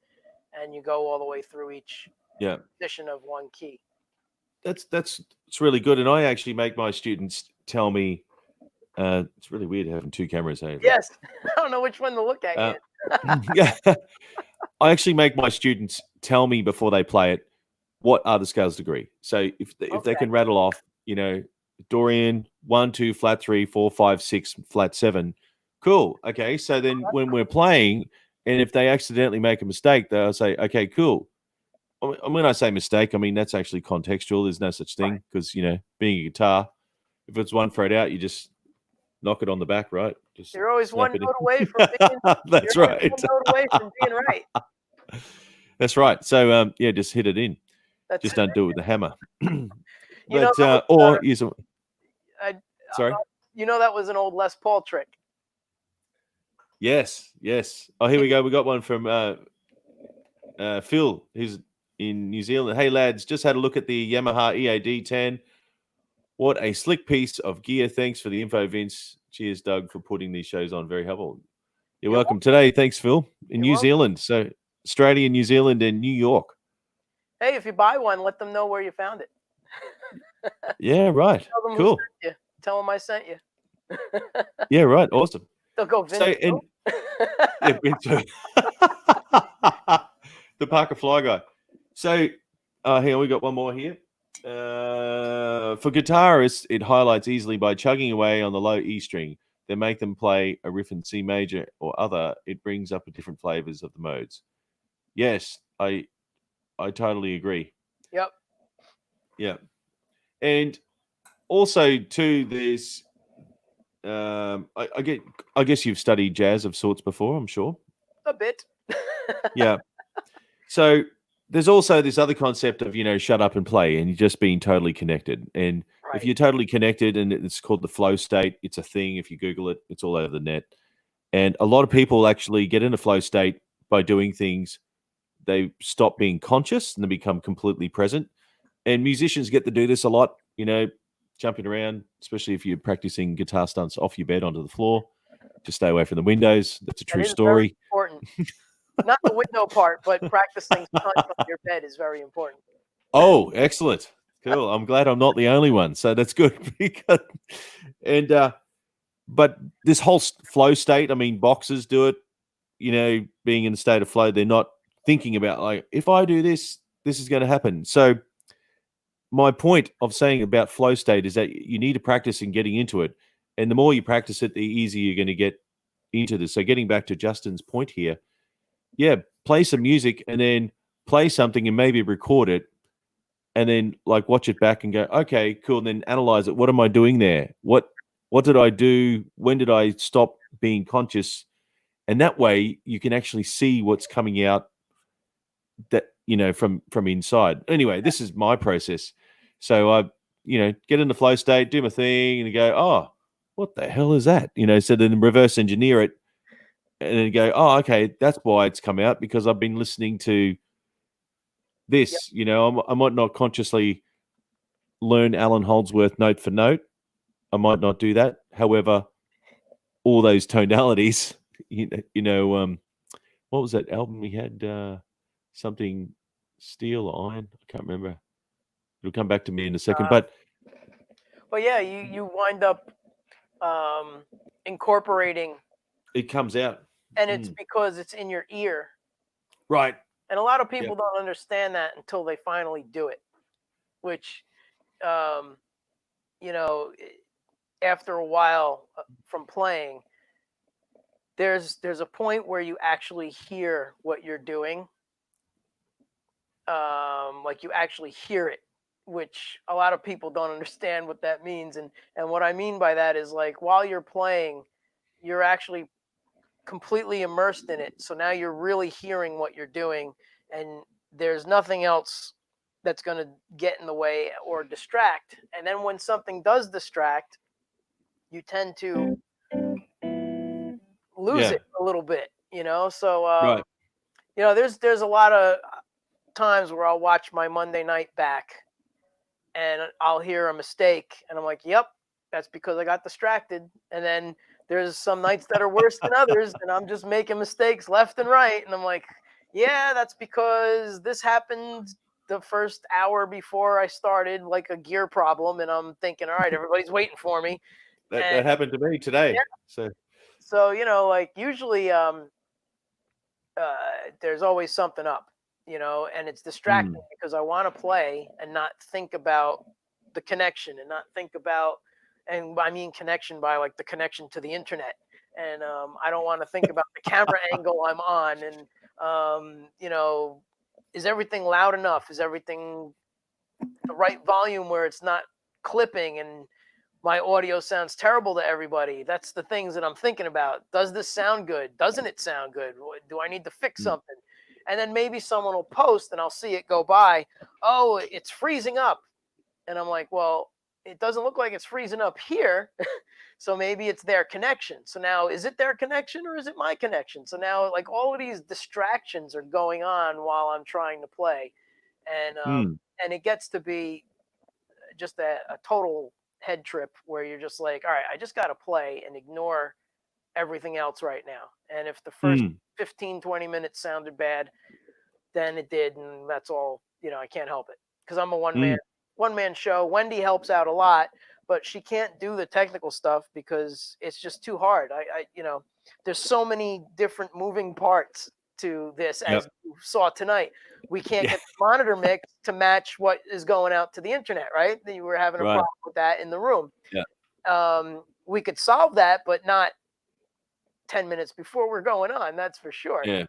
and you go all the way through each position of one key.
That's really good. And I actually make my students tell me, it's really weird having 2 cameras. Hey?
Yes. I don't know which one to look at yet.
Yeah. I actually make my students tell me before they play it, what are the scales degree? So if they can rattle off, Dorian 1, 2, flat 3, 4, 5, 6, flat 7, cool. Okay, so then when we're playing, and if they accidentally make a mistake, they'll say, okay, cool. When I say mistake, I mean that's actually contextual. There's no such thing because being a guitar, if it's 1 fret out, you just knock it on the back, right? Just
you're always one note away from being.
That's right.
1 note away from being right.
That's right. So just hit it in. Just don't do it with the hammer. But or use a. Sorry.
That was an old Les Paul trick.
Yes. Oh, here we go. We got one from Phil, who's in New Zealand. Hey lads, just had a look at the Yamaha EAD 10. What a slick piece of gear. Thanks for the info, Vince. Cheers, Doug, for putting these shows on. Very helpful. You're welcome. Today, thanks, Phil, in New Zealand. So Australia, New Zealand, and New York.
Hey, if you buy one, let them know where you found it.
Yeah, right.
Tell them
cool.
Tell them I sent you.
Yeah, right. Awesome.
They'll go, Vince.
Vince. The Parker Fly guy. So here we got one more here. For guitarists, it highlights easily by chugging away on the low E string. Then make them play a riff in C major or other. It brings up different flavors of the modes. Yes, I totally agree.
Yep.
Yeah. And also too, there's I guess you've studied jazz of sorts before, I'm sure.
A bit.
Yeah. So there's also this other concept of, shut up and play, and you're just being totally connected. And if you're totally connected, and it's called the flow state, it's a thing. If you Google it, it's all over the net. And a lot of people actually get in a flow state by doing things. They stop being conscious and they become completely present. And musicians get to do this a lot, jumping around, especially if you're practicing guitar stunts off your bed onto the floor. Just stay away from the windows. That's a true story.
Very important. Not the window part, but practicing stunts on your bed is very important.
Oh, excellent. Cool. I'm glad I'm not the only one. So that's good. But this whole flow state, I mean, boxers do it, being in a state of flow. They're not thinking about, like, if I do this, this is going to happen. So my point of saying about flow state is that you need to practice in getting into it. And the more you practice it, the easier you're going to get into this. So getting back to Justin's point here, play some music and then play something and maybe record it and then watch it back and go, okay, cool. And then analyze it. What am I doing there? What did I do? When did I stop being conscious? And that way you can actually see what's coming out that, from inside. Anyway, this is my process. So I, get in the flow state, do my thing, and go, oh, what the hell is that? So then reverse engineer it, and then go, oh, okay, that's why it's come out, because I've been listening to this. I might not consciously learn Alan Holdsworth note for note. I might not do that. However, all those tonalities, what was that album we had? Something Steel Iron. I can't remember. It'll come back to me in a second. But
yeah, you wind up incorporating.
It comes out,
and it's because it's in your ear,
right?
And a lot of people don't understand that until they finally do it. Which, after a while from playing, there's a point where you actually hear what you're doing. Like you actually hear it, which a lot of people don't understand what that means. And what I mean by that is, like, while you're playing, you're actually completely immersed in it. So now you're really hearing what you're doing, and there's nothing else that's going to get in the way or distract. And then when something does distract, you tend to lose it a little bit, So,
right.
There's a lot of times where I'll watch my Monday night back and I'll hear a mistake and I'm like, yep, that's because I got distracted. And then there's some nights that are worse than others and I'm just making mistakes left and right. And I'm like, yeah, that's because this happened the first hour before I started, like a gear problem. And I'm thinking, all right, everybody's waiting for me.
That happened to me today.
Yeah. So, like usually there's always something up. And it's distracting because I want to play and not think about the connection and not think about, and I mean connection by like the connection to the internet. And I don't want to think about the camera angle I'm on. And, is everything loud enough? Is everything the right volume where it's not clipping and my audio sounds terrible to everybody? That's the things that I'm thinking about. Does this sound good? Doesn't it sound good? Do I need to fix something? And then maybe someone will post and I'll see it go by. Oh, it's freezing up. And I'm like, well, it doesn't look like it's freezing up here. So maybe it's their connection. So now, is it their connection or is it my connection? So now, like, all of these distractions are going on while I'm trying to play. And it gets to be just a total head trip where you're just like, all right, I just got to play and ignore everything else right now. And if the first 15, 20 minutes sounded bad, then it did. And that's all, I can't help it because I'm a one man show. Wendy helps out a lot, but she can't do the technical stuff because it's just too hard. I there's so many different moving parts to this, as you saw tonight. We can't get the monitor mix to match what is going out to the internet, right? You were having a problem with that in the room. We could solve that, but not 10 minutes before we're going on, that's for sure.
Yeah.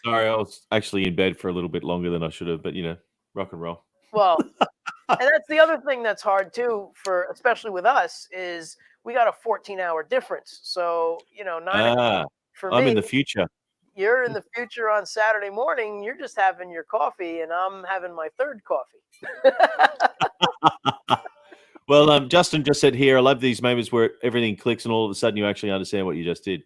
Sorry, I was actually in bed for a little bit longer than I should have, but rock and roll.
Well, and that's the other thing that's hard too, especially with us, is we got a 14-hour difference. So, 9 o'clock for me.
I'm in the future.
You're in the future on Saturday morning. You're just having your coffee, and I'm having my third coffee.
Well, Justin just said here, I love these moments where everything clicks and all of a sudden you actually understand what you just did.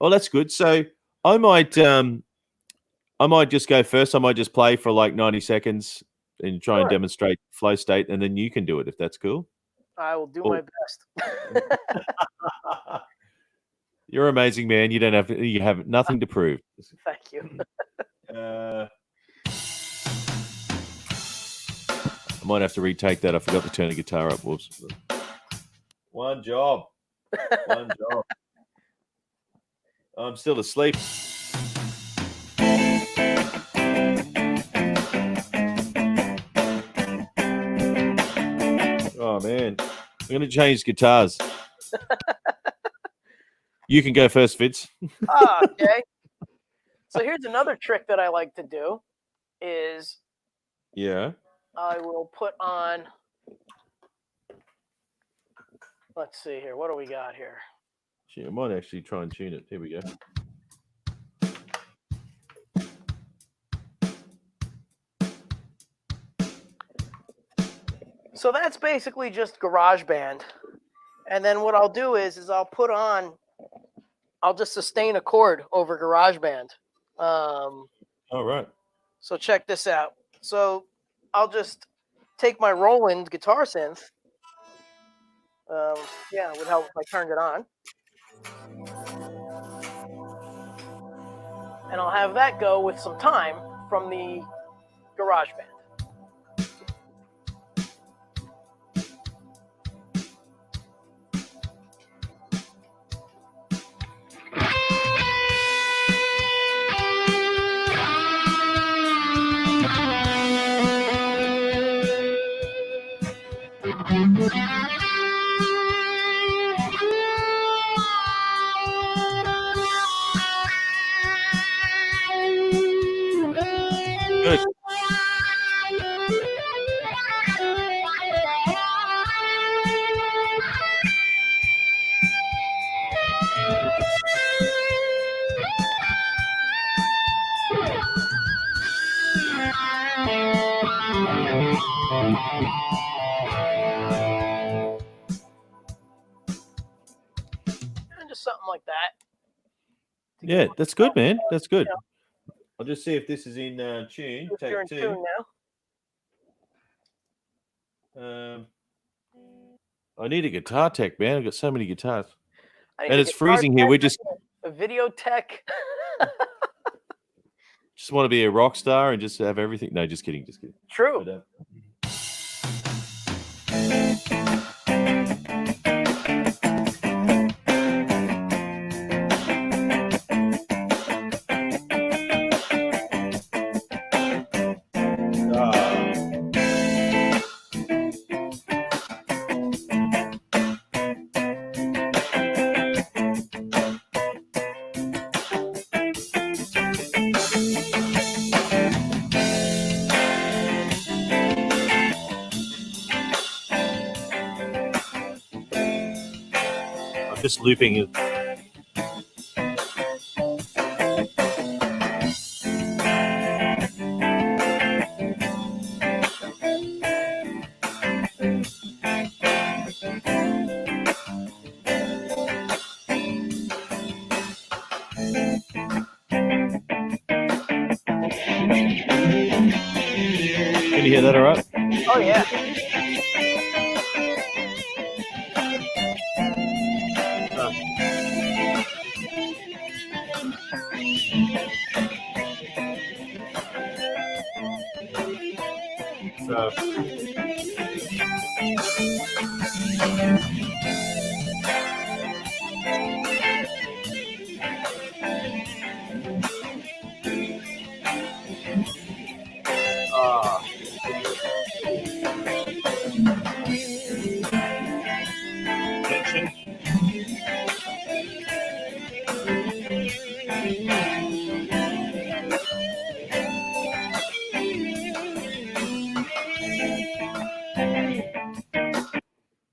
Oh, that's good. So I might just go first. I might just play for like 90 seconds and try and demonstrate flow state, and then you can do it if that's cool.
I will do my best.
You're amazing, man. You have nothing to prove.
Thank you.
I might have to retake that. I forgot to turn the guitar up. Whoops. One job. I'm still asleep. Oh, man. I'm going to change guitars. You can go first, Fitz.
Okay. So here's another trick that I like to do is I will put on, let's see here. What do we got here?
I might actually try and tune it. Here we go.
So that's basically just GarageBand. And then what I'll do is I'll just sustain a chord over GarageBand.
All right.
So check this out. So I'll just take my Roland guitar synth. Yeah, it would help if I turned it on. And I'll have that go with some time from the GarageBand.
Good.
And just something like that.
Yeah, that's good, man. That's good. I'll just see if this is in tune.
If you're in
Take
tune
two.
now.
I need a guitar tech, man. I've got so many guitars.
I need
And
a
it's
guitar
freezing here.
tech,
We just
a video tech.
want to be a rock star and just have everything. No, just kidding. Just kidding.
True.
But, just looping it. Can you hear that all right?
Oh yeah.
Tension.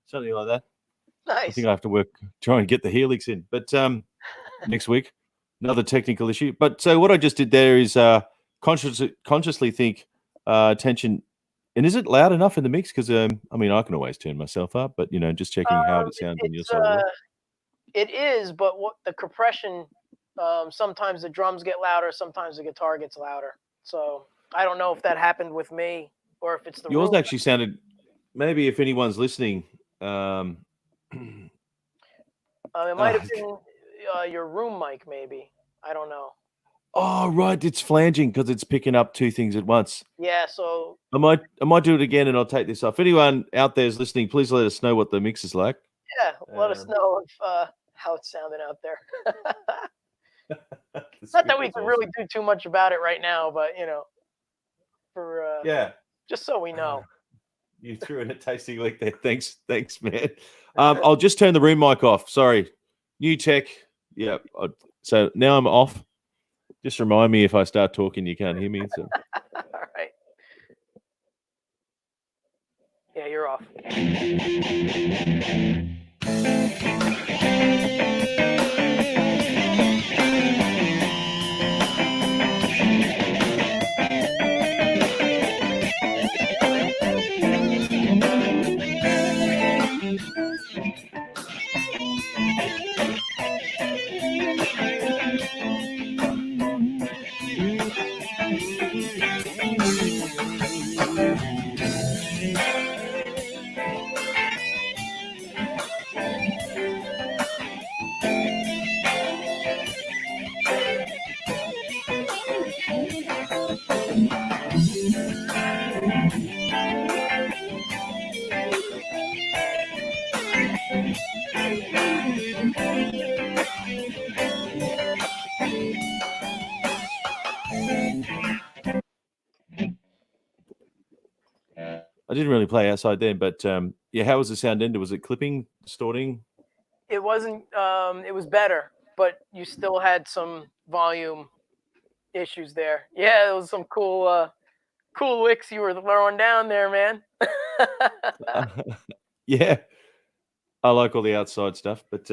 Something like that. I
Nice.
think I have to try and get the helix in. But next week, another technical issue. But so what I just did there is consciously think tension. And is it loud enough in the mix? Because I mean, I can always turn myself up, but just checking how it sounds on your side.
It is, but what the compression? Sometimes the drums get louder, sometimes the guitar gets louder. So I don't know if that happened with me or if it's the
Yours
room.
actually sounded. Maybe if anyone's listening,
it might have been your room mic, maybe. I don't know.
Oh, right, it's flanging because it's picking up two things at once.
Yeah, so
I might do it again, and I'll take this off. Anyone out there is listening, please let us know what the mix is like.
yeah, let us know if how it's sounding out there. Not that we can really do too much about it right now, but for
yeah,
just so we know.
You threw in a tasty lick there. Thanks, man. I'll just turn the room mic off. Sorry, new tech. Yeah. So now I'm off. Just remind me if I start talking, you can't hear me. So.
All right. Yeah, you're off.
I didn't really play outside then, but yeah, how was the sound ender? Was it clipping, distorting?
It wasn't. It was better, but you still had some volume issues there. Yeah, it was some cool licks you were throwing down there, man.
Yeah, I like all the outside stuff, but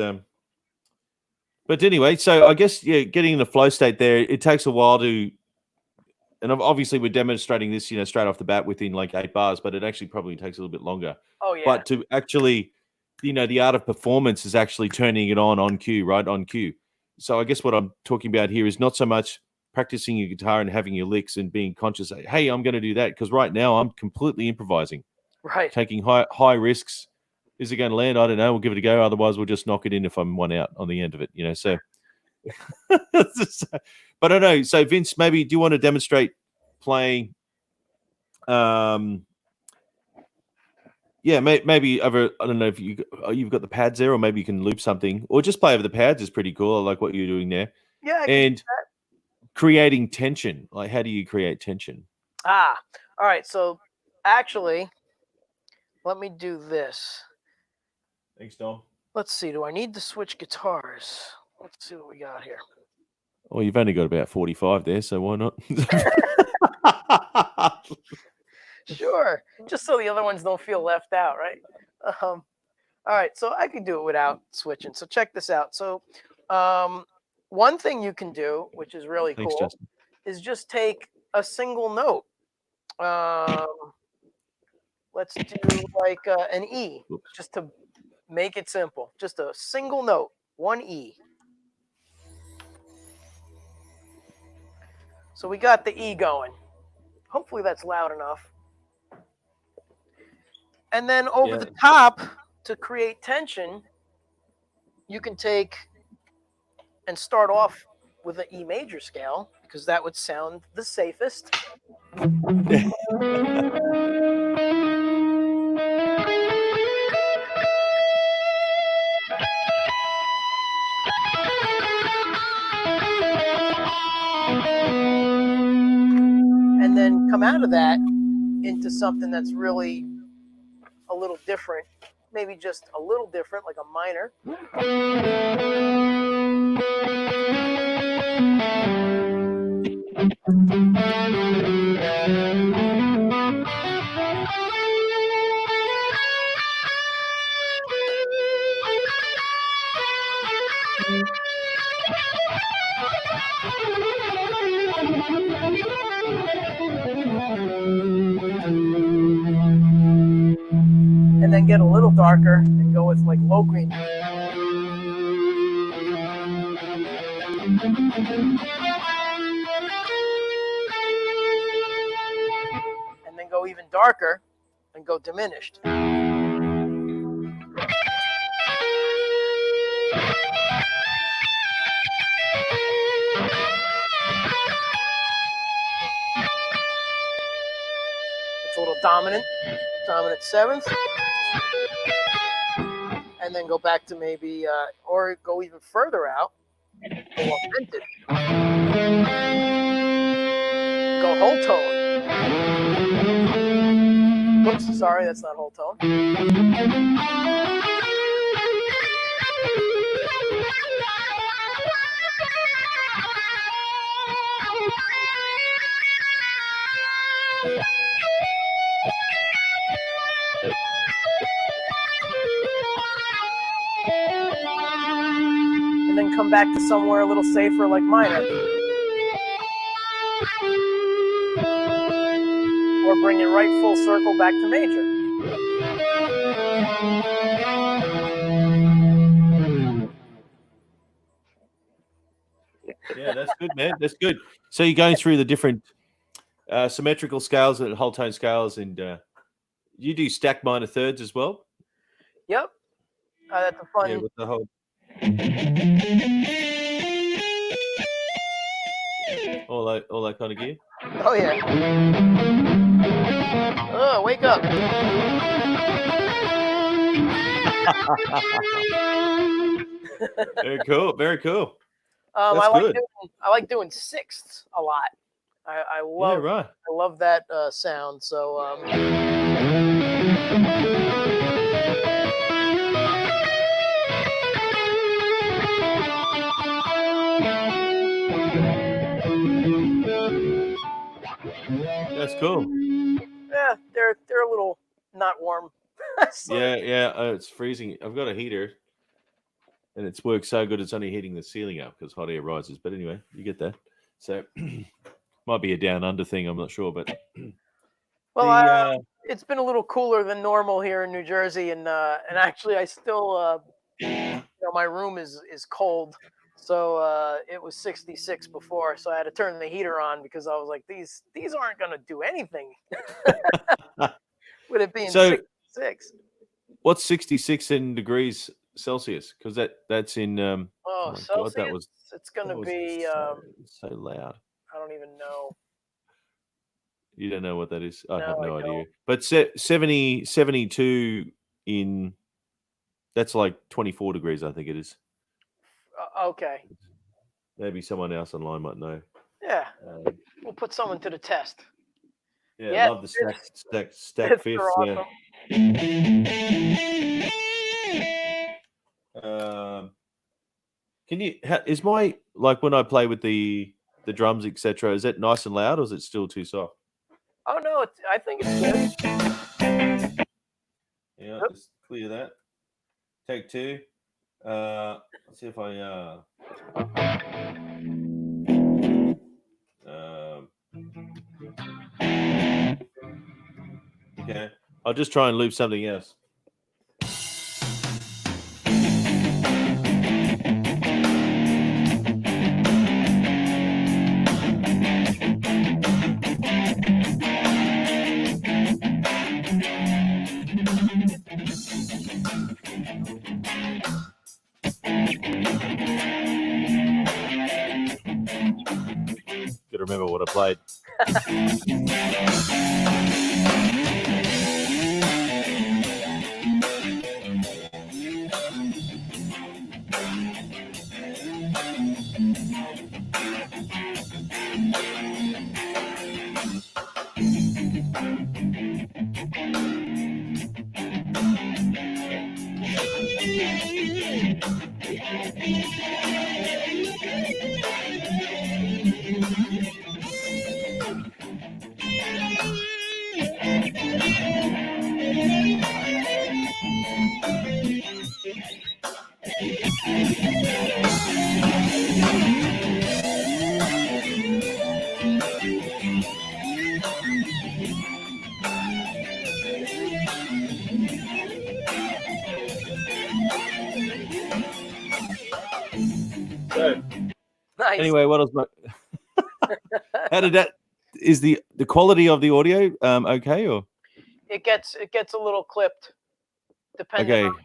anyway, so I guess getting in the flow state there, it takes a while to. And obviously, we're demonstrating this, straight off the bat within like 8 bars, but it actually probably takes a little bit longer.
Oh yeah.
But to actually, the art of performance is actually turning it on cue, right? On cue. So I guess what I'm talking about here is not so much practicing your guitar and having your licks and being conscious, hey, I'm going to do that. Because right now I'm completely improvising.
Right.
Taking high risks. Is it going to land? I don't know. We'll give it a go. Otherwise, we'll just knock it in if I'm one out on the end of it, so. But I don't know. So Vince, maybe do you want to demonstrate playing? Yeah, maybe over. I don't know if you've got the pads there, or maybe you can loop something, or just play over the pads is pretty cool. I like what you're doing there.
Yeah.
And creating tension. Like, how do you create tension?
All right. So actually, let me do this.
Thanks, Dom.
Let's see. Do I need to switch guitars? Let's see what we got here.
Well, you've only got about 45 there, so why not?
Sure. Just so the other ones don't feel left out, right? All right. So I could do it without switching. So check this out. So one thing you can do, which is really
Thanks,
cool,
Justin.
is just take a single note. Let's do like an E, just to make it simple. Just a single note, one E. So we got the E going. Hopefully that's loud enough. And then over the top, to create tension, you can take and start off with an E major scale, because that would sound the safest. And then come out of that into something that's really a little different, maybe just a little different, like a minor. And then get a little darker and go with like low green. And then go even darker and go diminished. It's a little dominant seventh. And then go back to maybe, or go even further out, go augmented. Go whole tone. Whoops, sorry, that's not whole tone. And then come back to somewhere a little safer, like minor. Or bring it right full circle back to major.
Yeah, that's good, man. That's good. So you're going through the different symmetrical scales and whole tone scales, and you do stack minor thirds as well?
Yep. That's a fun.
Yeah, with the whole. All that kind of gear.
Oh yeah. Oh, wake up.
Very cool. Very cool.
I
That's
like
good.
doing sixths a lot. I
Yeah,
love
right.
that sound. So
That's cool.
yeah, they're a little not warm. So-
Yeah, yeah. It's freezing. I've got a heater, and it's worked so good. It's only heating the ceiling up because hot air rises. But anyway, you get that. So might be a down under thing. I'm not sure, but
well,
the
it's been a little cooler than normal here in New Jersey, and actually I still my room is cold. So it was 66 before, so I had to turn the heater on because I was like, these aren't gonna do anything with it being
So
66.
what's 66 in degrees Celsius? Because that's in
Oh,
oh my god,
Celsius,
that was
it's gonna be
so loud.
I don't even know.
You don't know what that is? I
No,
have
I
no idea.
don't.
But 70, 72 in that's like 24 degrees, I think it is.
Okay,
Maybe someone else online might know.
yeah,
Um,
we'll put someone to the test.
yeah,
Yeah,
love the stack
fifths
fifths.
are
Yeah.
awesome.
Can you? Is my like when I play with the drums, etc. Is it nice and loud, or is it still too soft?
Oh no, I think it's good.
Yeah,
Yep.
just clear that. Take two. Let's see if I. Okay, I'll just try and loop something else. Got to remember what I played. So
Nice.
anyway, what else? How did that? Is the quality of the audio okay or
It gets a little clipped, depending
okay?
on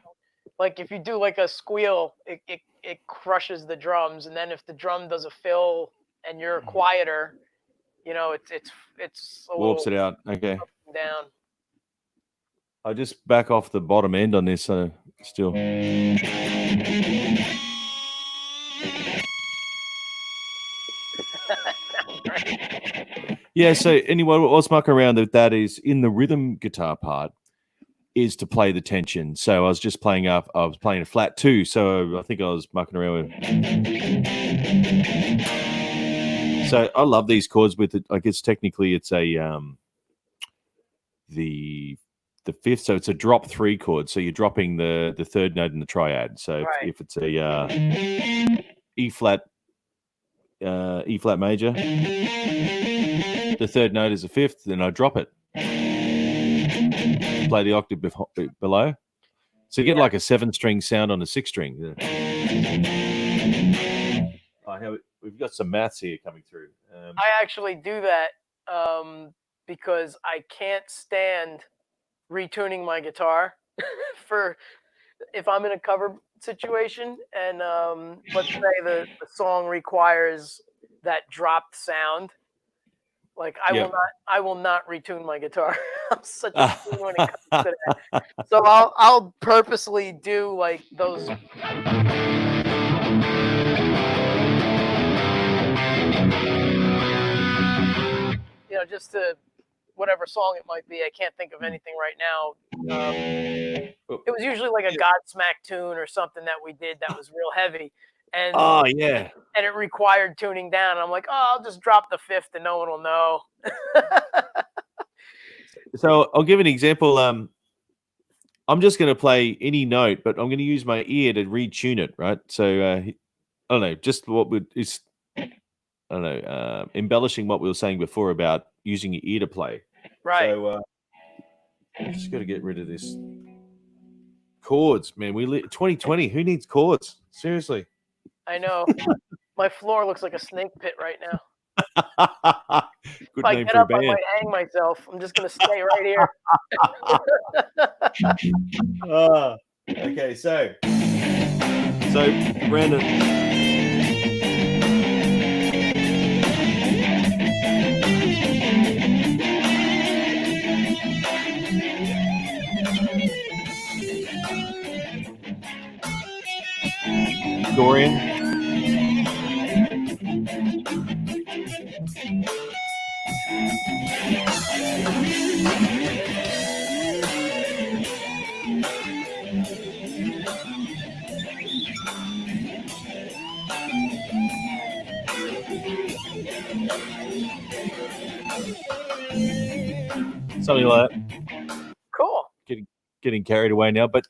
like if you do like a squeal, it crushes the drums, and then if the drum does a fill and you're quieter, it's a
Warps
little
it out. Okay,
up and down.
I just back off the bottom end on this. So still. Yeah, so anyway, what I was mucking around with that is in the rhythm guitar part is to play the tension. So I was just playing I was playing a flat 2, so I think I was mucking around with. So I love these chords with it. I guess technically it's a the fifth, so it's a drop 3 chord. So you're dropping the third note in the triad. So
Right.
if it's a E flat major, the third note is a fifth, then I drop it. Play the octave below. So you get like a 7-string sound on a 6-string. We've got some maths here coming through.
I actually do that because I can't stand retuning my guitar for if I'm in a cover situation and let's say the song requires that dropped sound. Like
Yep.
I will not retune my guitar. I'm such a fool when it comes to that. So I'll purposely do like those. You know, just to whatever song it might be. I can't think of anything right now. It was usually like a Godsmack tune or something that we did that was real heavy, and
Oh yeah.
and it required tuning down. And I'm like, oh, I'll just drop the fifth and no one will know.
So I'll give an example. I'm just going to play any note, but I'm going to use my ear to retune it, right? So I don't know, just what would is I don't know, embellishing what we were saying before about using your ear to play.
Right.
So I just got to get rid of this chords, man. 2020. Who needs chords? Seriously.
I know. My floor looks like a snake pit right now.
Good
If I
name
get
for a
up, I
band.
might hang myself. I'm just gonna stay right here.
Okay, so Brandon. Dorian. Something like that.
Cool.
Getting carried away now, but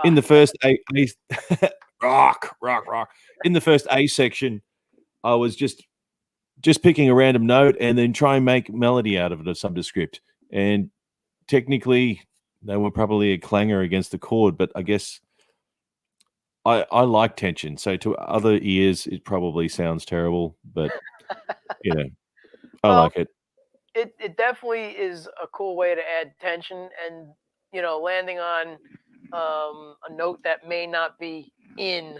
in the first A rock. In the first A section, I was just picking a random note and then try and make melody out of it of some descript. And technically, they were probably a clangor against the chord, but I guess I like tension. So to other ears, it probably sounds terrible, but you know, I
Well,
like it.
It definitely is a cool way to add tension, and you know, landing on a note that may not be in,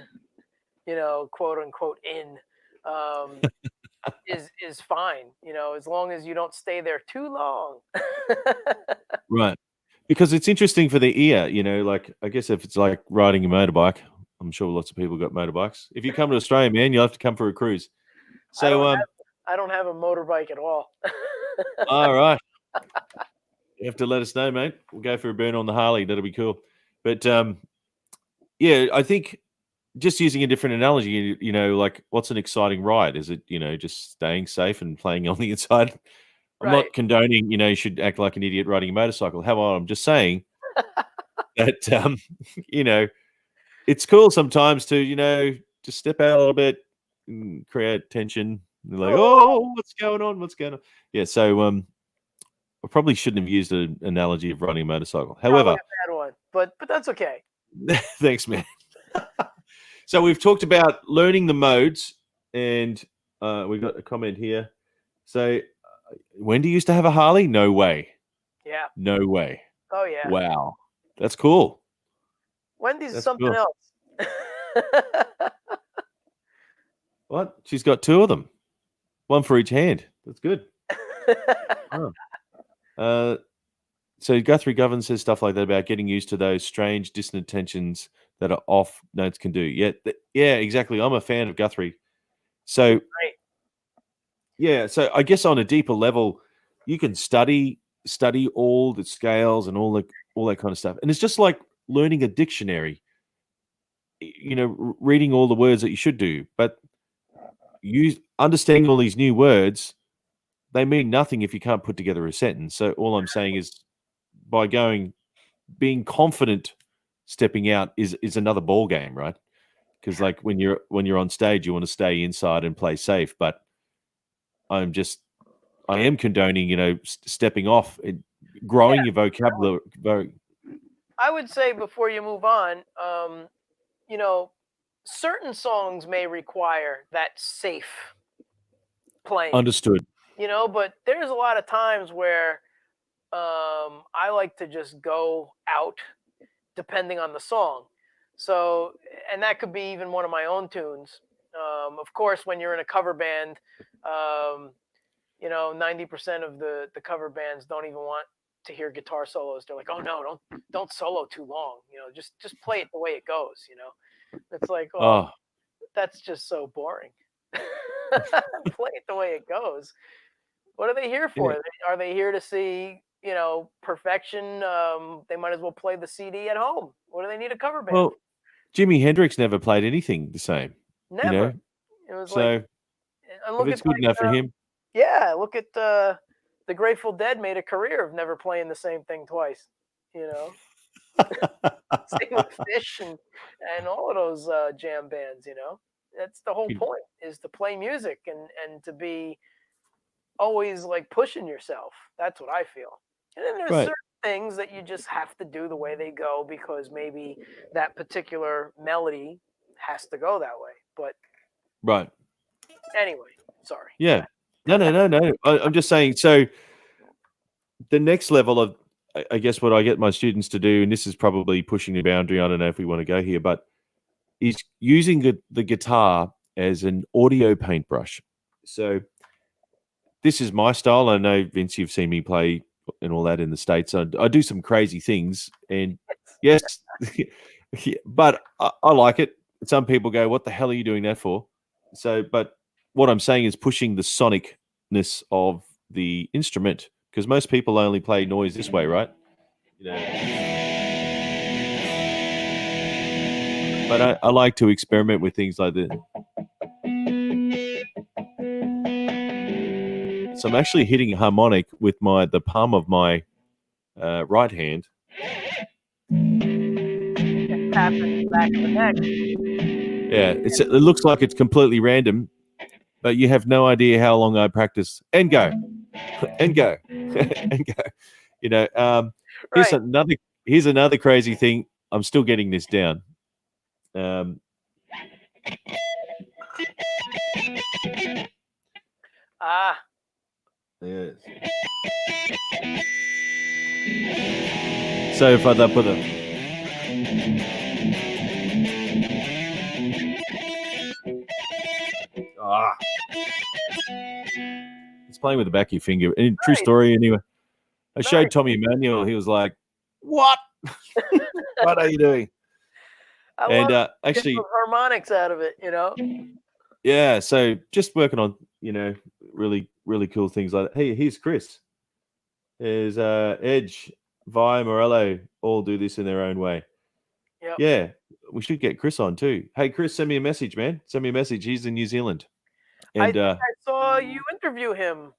you know, quote unquote in, um, is fine. You know, as long as you don't stay there too long.
Right. Because it's interesting for the ear, you know, like I guess if it's like riding a motorbike, I'm sure lots of people got motorbikes. If you come to Australia, man, you'll have to come for a cruise. So
I don't have a motorbike at all.
all right. You have to let us know, mate. We'll go for a burn on the Harley. That'll be cool. But yeah, I think just using a different analogy, you know, like what's an exciting ride? Is it, you know, just staying safe and playing on the inside? I'm
Right.
not condoning, you know, you should act like an idiot riding a motorcycle. However, I'm just saying that, you know, it's cool sometimes to, you know, just step out a little bit and create tension. They're like, oh, what's going on? What's going on? Yeah. So, I probably shouldn't have used an analogy of riding a motorcycle.
Probably
However,
a bad one, but that's okay.
thanks, man. So we've talked about learning the modes, and we've got a comment here. So, Wendy used to have a Harley? No way.
Yeah.
No way.
Oh yeah.
Wow. That's cool.
Wendy's
That's
something
cool.
else.
What? She's got two of them, one for each hand. That's good. Oh. So Guthrie Govan says stuff like that about getting used to those strange dissonant tensions that are off notes can do. Yeah, exactly. I'm a fan of Guthrie. So
Right.
yeah, so I guess on a deeper level, you can study all the scales and all that kind of stuff, and it's just like learning a dictionary. You know, reading all the words that you should do, but understanding all these new words, they mean nothing if you can't put together a sentence. So all I'm saying is, by being confident, stepping out is another ball game, right? Because like when you're on stage, you want to stay inside and play safe, but I am condoning, you know, stepping off and growing your vocabulary.
I would say before you move on, you know, certain songs may require that safe playing.
Understood.
You know, but there's a lot of times where I like to just go out depending on the song. So, and that could be even one of my own tunes. Of course, when you're in a cover band, um, 90% of the cover bands don't even want to hear guitar solos. They're like, oh no, don't solo too long. Just play it the way it goes. It's like, oh, that's just so boring. Play it the way it goes. What are they here for?
Yeah.
Are they here to see, perfection? They might as well play the CD at home. What do they need a cover band?
Well, Jimi Hendrix never played anything the same.
Never. It was
so
look
if it's good enough for him.
Yeah, look at the Grateful Dead made a career of never playing the same thing twice. Same with Fish and all of those jam bands. That's the whole point, is to play music and to be always like pushing yourself. That's what I feel. And then there's certain things that you just have to do the way they go because maybe that particular melody has to go that way. But
right.
Anyway, sorry.
Yeah. No. I'm just saying. So the next level of, I guess, what I get my students to do, and this is probably pushing the boundary, I don't know if we want to go here, but is using the guitar as an audio paintbrush. So this is my style. I know, Vince, you've seen me play and all that in the States. I do some crazy things, and yes, but I like it. Some people go, what the hell are you doing that for? So, but what I'm saying is pushing the sonicness of the instrument, because most people only play noise this way, right? But I like to experiment with things like this. So I'm actually hitting a harmonic with the palm of my right hand.
Tapping back of the neck.
Yeah, it looks like it's completely random, but you have no idea how long I practice. And go, and go, and go. Here's another crazy thing. I'm still getting this down. Yes. So if I put it's playing with the back of your finger. And true story, anyway. I showed Tommy Emmanuel. He was like, "What? What are you doing?"
I love actually harmonics out of it,
Yeah, so just working on, really, really cool things like that. Hey, here's Chris. There's Edge, Vi, Morello, all do this in their own way.
Yep.
Yeah, we should get Chris on too. Hey, Chris, send me a message, man. Send me a message. He's in New Zealand. And
I saw you interview him,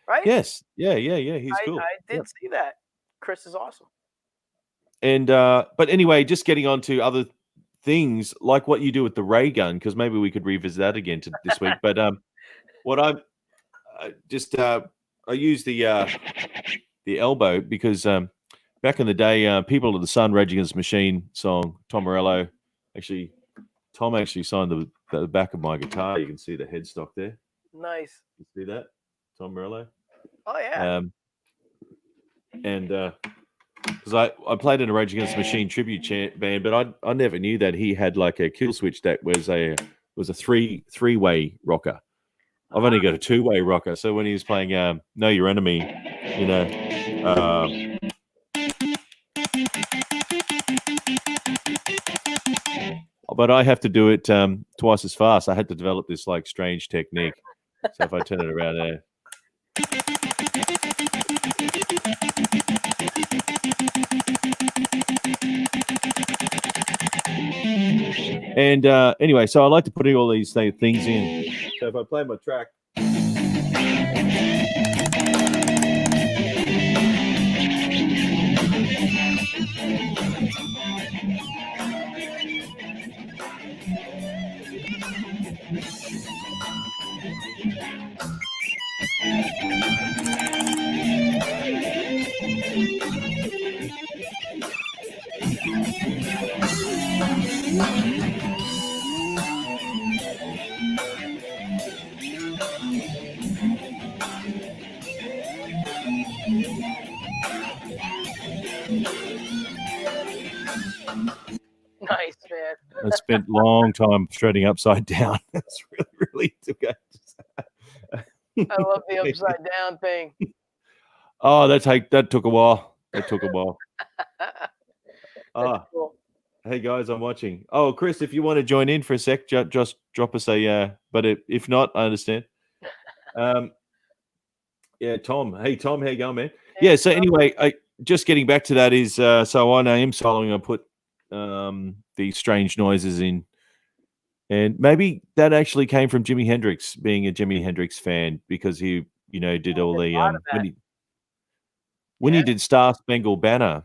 right?
Yes. Yeah. He's cool.
I did see that. Chris is awesome.
And but anyway, just getting on to other things like what you do with the ray gun, because maybe we could revisit that again this week. But what I use the elbow because back in the day, People of the Sun, Rage Against the Machine song, Tom Morello. Tom actually signed the back of my guitar. You can see the headstock there.
Nice.
You see that? Tom Morello.
Oh, yeah.
And because I played in a Rage Against the Machine tribute band, but I never knew that he had like a kill switch that was a three-way rocker. I've only got a two-way rocker. So when he was playing Know Your Enemy, but I have to do it twice as fast. I had to develop this like strange technique. So if I turn it around there. And anyway, so I like to put all these things in. So if I play my track.
Nice, man.
I spent a long time shredding upside down. That's really took it.
I love the upside down thing.
Oh, that took a while. That took a while.
That's
Ah,
cool.
hey guys, I'm watching. Oh, Chris, if you want to join in for a sec, just drop us a. But if not, I understand. Yeah, Tom. Hey, Tom, how you going, man?
Hey,
Yeah. So
Tom.
anyway, I just getting back to that is so on AM soloing, I put these strange noises in, and maybe that actually came from Jimi Hendrix, being a Jimi Hendrix fan, because he, did all
There's
the
a lot of that.
when
Yeah.
he did Star Spangled Banner,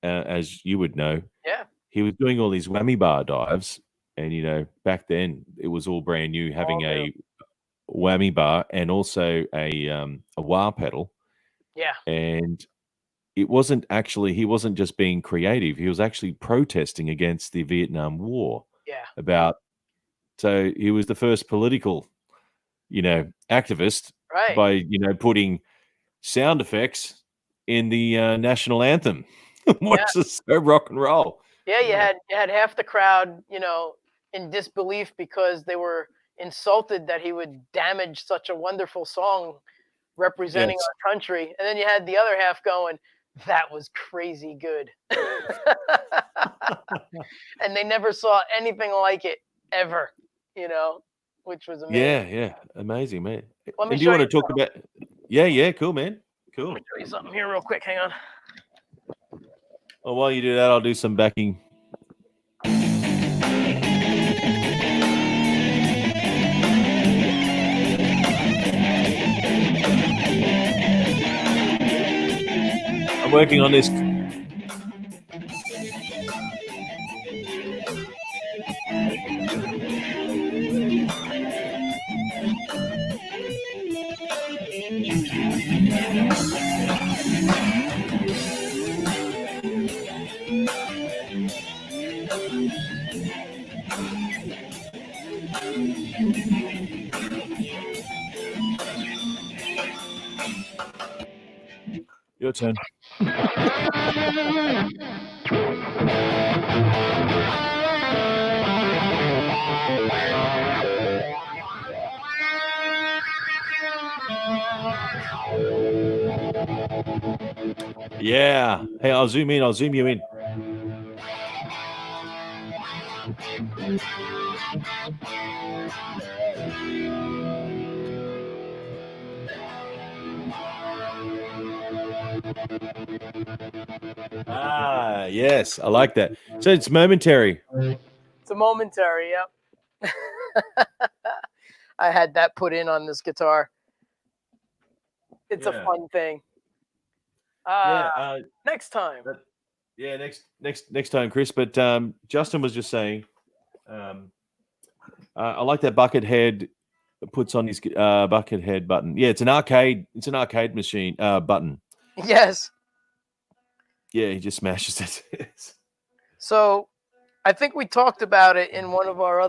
as you would know,
Yeah.
he was doing all these whammy bar dives, and back then it was all brand new, having
All new.
a whammy bar and also a wah pedal,
Yeah.
and it wasn't actually he wasn't just being creative, he was actually protesting against the Vietnam War.
Yeah.
So he was the first political, activist
Right.
by, putting sound effects in the national anthem, which is so rock and roll.
Yeah, you had half the crowd, in disbelief because they were insulted that he would damage such a wonderful song representing
Yes.
our country. And then you had the other half going, that was crazy good. And they never saw anything like it ever, which was amazing.
Yeah, amazing, man.
Let me
And do you
show
want
you
to talk about? Yeah, cool, man. Cool.
show you something here real quick. Hang on.
Well, while you do that, I'll do some backing. I'm working on this. Your turn. Yeah. Hey, I'll zoom in. I'll zoom you in. Ah, yes. I like that. So it's momentary.
It's a momentary, yep. I had that put in on this guitar. It's a fun thing. Next time.
Yeah, next time, Chris. But Justin was just saying, I like that Buckethead puts on his Buckethead button. Yeah, it's an arcade machine button.
Yes.
Yeah, he just smashes it.
So, I think we talked about it in one of our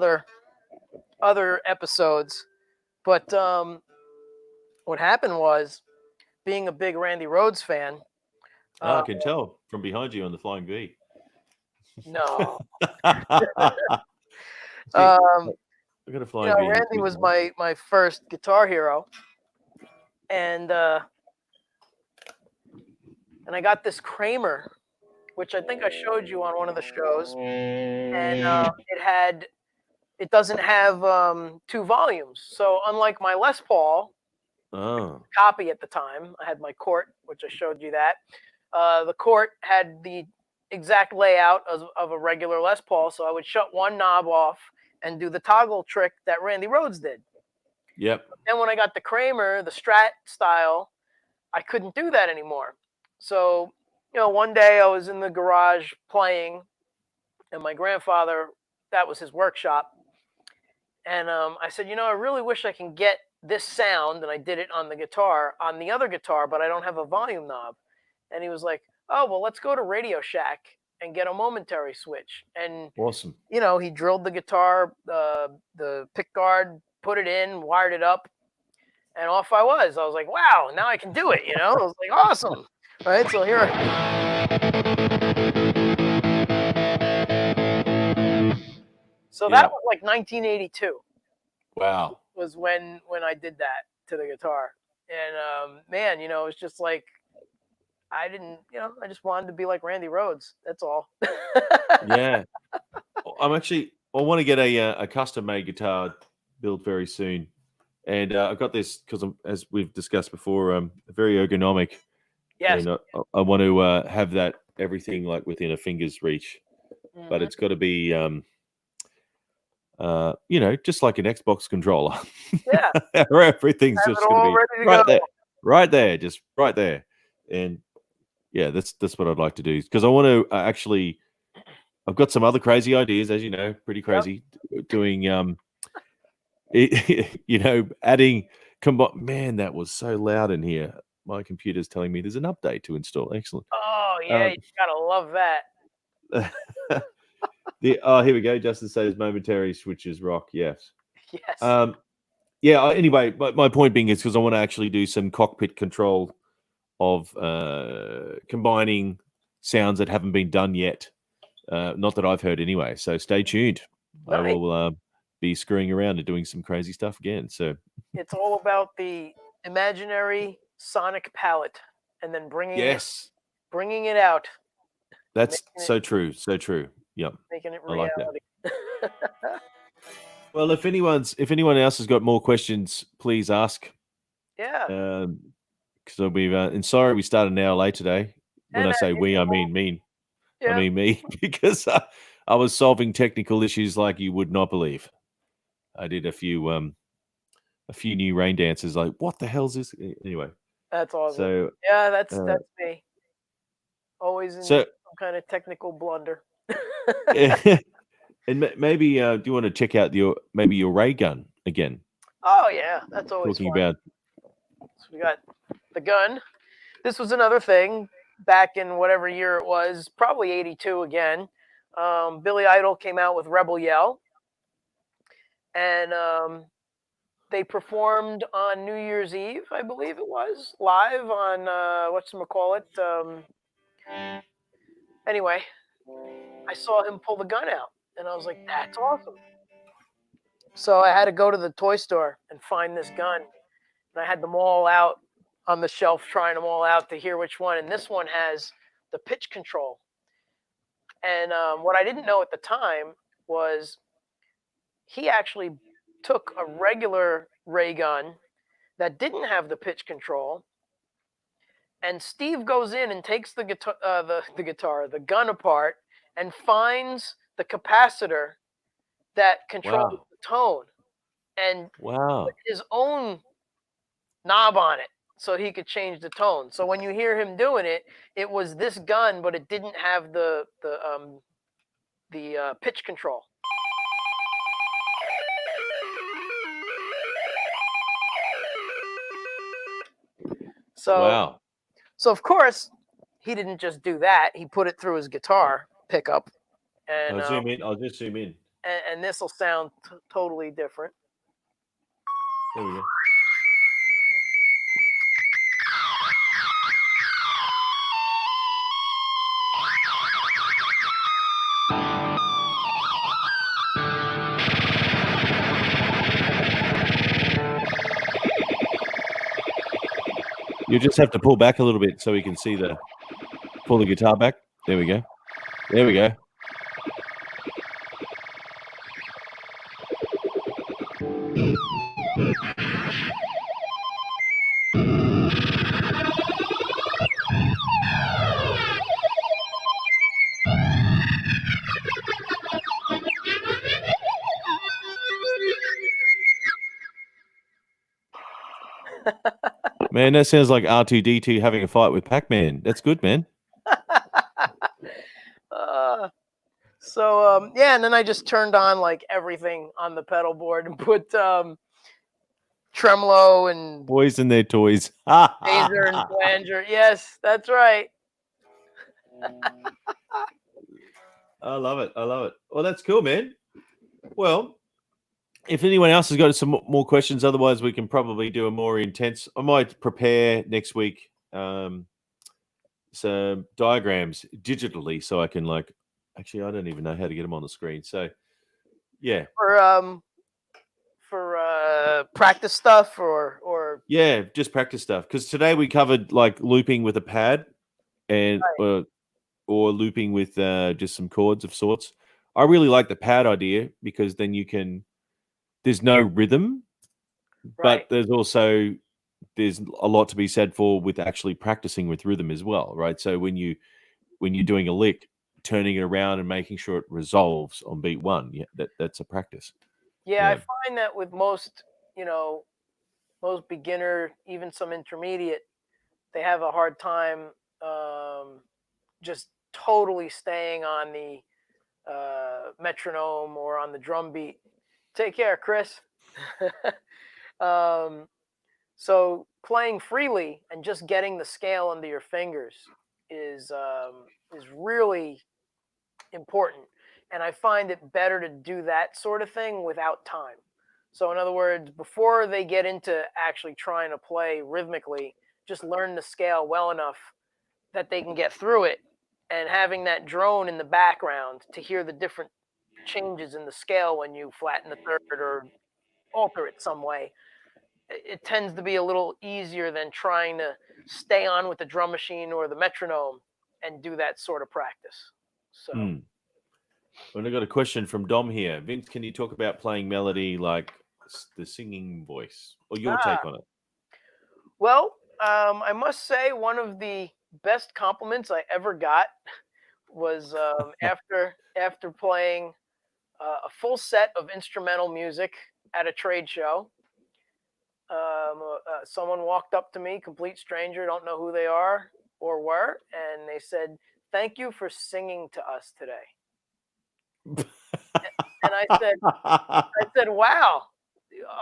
other episodes, but what happened was, being a big Randy Rhoads fan.
I can tell from behind you on the Flying V.
No.
I got a Flying V.
Randy was my first guitar hero, and I got this Kramer, which I think I showed you on one of the shows, and it doesn't have 2 volumes. So unlike my Les Paul copy at the time, I had my Court, which I showed you that. The Court had the exact layout of a regular Les Paul, so I would shut one knob off and do the toggle trick that Randy Rhoads did.
Yep.
Then when I got the Kramer, the Strat style, I couldn't do that anymore. So, one day I was in the garage playing, and my grandfather, that was his workshop. And I said, I really wish I can get this sound, and I did it on the other guitar, but I don't have a volume knob. And he was like, oh, well, let's go to Radio Shack and get a momentary switch. And
awesome.
He drilled the guitar, the pick guard, put it in, wired it up, and off I was. I was like, wow, now I can do it, I was like, awesome. Right, so here. So that was like 1982.
Wow.
Was when I did that to the guitar. And man, it's just like I didn't, I just wanted to be like Randy Rhoads. That's all.
Yeah. I want to get a custom made guitar built very soon. And I got this because, as we've discussed before, very ergonomic.
Yes.
And I want to have that everything like within a finger's reach. But
Mhm.
it's got to be, just like an Xbox controller.
Yeah.
Where everything's
Have
just
it
going to
all
be
ready to
right
go.
there, just right there. And yeah, that's what I'd like to do because I want to actually. I've got some other crazy ideas, as you know, pretty crazy. Doing, adding. Man, that was so loud in here. My computer's telling me there's an update to install. Excellent.
Oh yeah, you gotta love that.
Here we go. Justin says momentary switches rock. Yes.
Yes.
Anyway, my point being is because I want to actually do some cockpit control of combining sounds that haven't been done yet. Not that I've heard anyway. So stay tuned.
Nice.
I will be screwing around and doing some crazy stuff again. So
It's all about the imaginary sonic palette, and then bringing it out.
That's
making
so true. So true. Yep.
Making it
I like
reality.
that. Well, if anyone else has got more questions, please ask.
Yeah.
Because we've and sorry we started an hour late today. When
And
I say we, I mean
Yeah.
I mean me, because I was solving technical issues like you would not believe. I did a few new rain dances. Like, what the hell's this? Anyway,
That's awesome.
so
Yeah, that's me. Always in some kind of technical blunder.
And maybe do you want to check out your ray gun again?
Oh yeah, that's always
Talking
fun.
about.
So we got the gun. This was another thing back in whatever year it was, probably 82 again. Billy Idol came out with Rebel Yell, and they performed on New Year's Eve, I believe it was, live on whatchamacallit. Anyway, I saw him pull the gun out, and I was like, that's awesome. So I had to go to the toy store and find this gun, and I had them all out on the shelf, trying them all out to hear which one. And this one has the pitch control. And what I didn't know at the time was he actually took a regular ray gun that didn't have the pitch control, and Steve goes in and takes the gun apart, and finds the capacitor that controls the tone, and put his own knob on it so he could change the tone. So when you hear him doing it, it was this gun, but it didn't have the pitch control. So of course he didn't just do that. He put it through his guitar pickup. And
I'll zoom in. I'll just zoom in.
And this will sound totally different.
There we go. You just have to pull back a little bit so we can see pull the guitar back. There we go. There we go. Man, that sounds like R2-D2 having a fight with Pac-Man. That's good, man.
And then I just turned on like everything on the pedal board and put tremolo and
boys and their toys.
phaser and flanger. Yes, that's right.
I love it. Well, that's cool, man. Well, if anyone else has got some more questions, otherwise we can probably do a more intense. I might prepare next week some diagrams digitally so I can actually I don't even know how to get them on the screen. So yeah,
for practice stuff or or
Yeah, just practice stuff. Because today we covered like looping with a pad and or looping with just some chords of sorts. I really like the pad idea because then there's no rhythm,
right?
but there's a lot to be said for with actually practicing with rhythm as well, right? So when you're doing a lick, turning it around and making sure it resolves on beat one, yeah, that's a practice.
Yeah, I
Yeah.
find that with most, you know, most beginner, even some intermediate, they have a hard time just totally staying on the metronome or on the drum beat. Take care, Chris. um, so playing freely and just getting the scale under your fingers is really important. And I find it better to do that sort of thing without time. So, in other words, before they get into actually trying to play rhythmically, just learn the scale well enough that they can get through it. And having that drone in the background to hear the different changes in the scale when you flatten the third or alter it some way, it tends to be a little easier than trying to stay on with the drum machine or the metronome and do that sort of practice. So.
Mm. And I got a question from Dom here. Vince, can you talk about playing melody like the singing voice, or your take on it?
Well, I must say one of the best compliments I ever got was after playing a full set of instrumental music at a trade show. Someone walked up to me, complete stranger, don't know who they are or were, and they said, "Thank you for singing to us today." And I said, "Wow,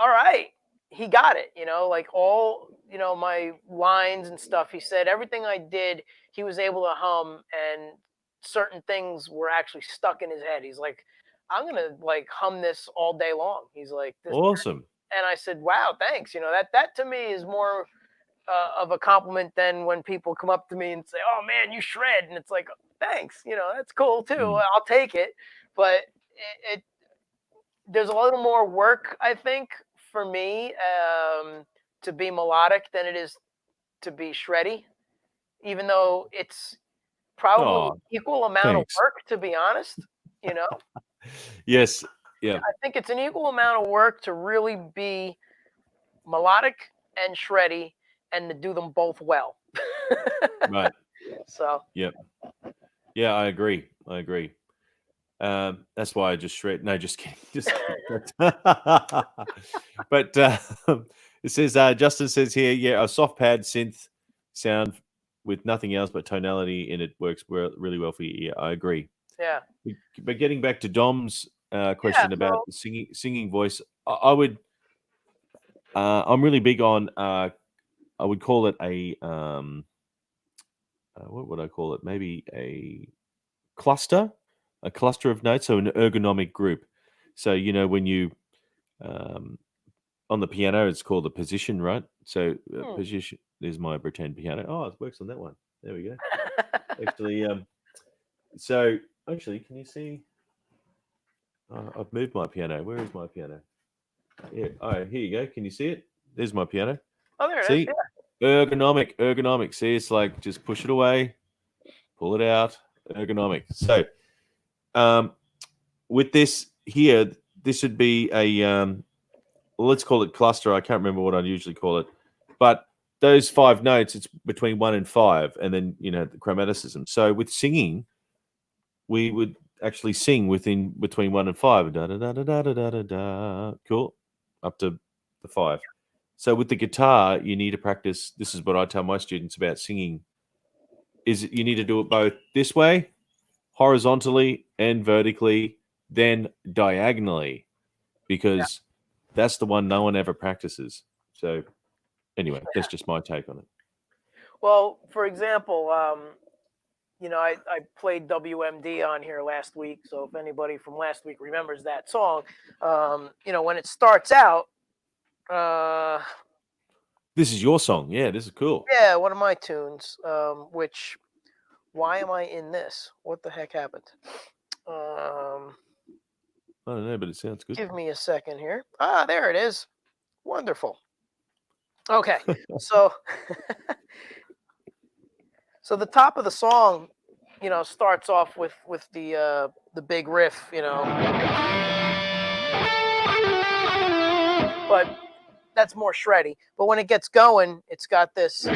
all right." He got it, like all, my lines and stuff. He said everything I did, he was able to hum, and certain things were actually stuck in his head. He's like, "I'm gonna like hum this all day long." He's like, "This,"
Awesome.
and I said, "Wow, thanks." That to me is more of a compliment than when people come up to me and say, "Oh man, you shred," and it's like, "Thanks," that's cool too.
Mm.
I'll take it, but it there's a little more work, I think, for me to be melodic than it is to be shreddy, even though it's probably
Oh,
equal amount of
thanks.
work, to be honest. You know,
Yes. Yeah.
I think it's an equal amount of work to really be melodic and shreddy and to do them both well.
Right.
So,
Yep. Yeah, I agree. I agree. That's why I just shred. No, just kidding. Just kidding. But it says Justin says here, yeah, a soft pad synth sound with nothing else but tonality in it works really well for your ear. I agree.
yeah.
But getting back to Dom's
Yeah.
question about
So,
the singing voice, I would. I'm really big on. I would call it a. What would I call it? Maybe cluster, a cluster of notes, so an ergonomic group. So when you um, on the piano, it's called a position, right? So
hmm.
position. There's my pretend piano. Oh, it works on that one. There we go. Actually, so actually, can you see? I've moved my piano. Where is my piano? Yeah. Oh, here you go. Can you see it? There's my piano.
Oh, there it is.
See, ergonomic. See, it's like just push it away, pull it out, ergonomic. So, with this here, this would be a let's call it cluster. I can't remember what I usually call it, but those 5 notes, it's between 1 and 5, and then the chromaticism. So with singing, we would actually sing between 1 and 5, da da da da da da da da, cool, up to the 5. So with the guitar, you need to practice. This is what I tell my students about singing: is you need to do it both this way, horizontally and vertically, then diagonally, because that's the one no one ever practices. So anyway, that's just my take on it.
Well, for example, I played WMD on here last week. So if anybody from last week remembers that song, when it starts out,
This is your song. Yeah, this is cool.
yeah, one of my tunes, why am I in this? What the heck happened?
I don't know, but it sounds good.
Give me a second here. Ah, there it is. Wonderful. Okay, so so the top of the song, starts off with the big riff, but that's more shreddy. But when it gets going, it's got this.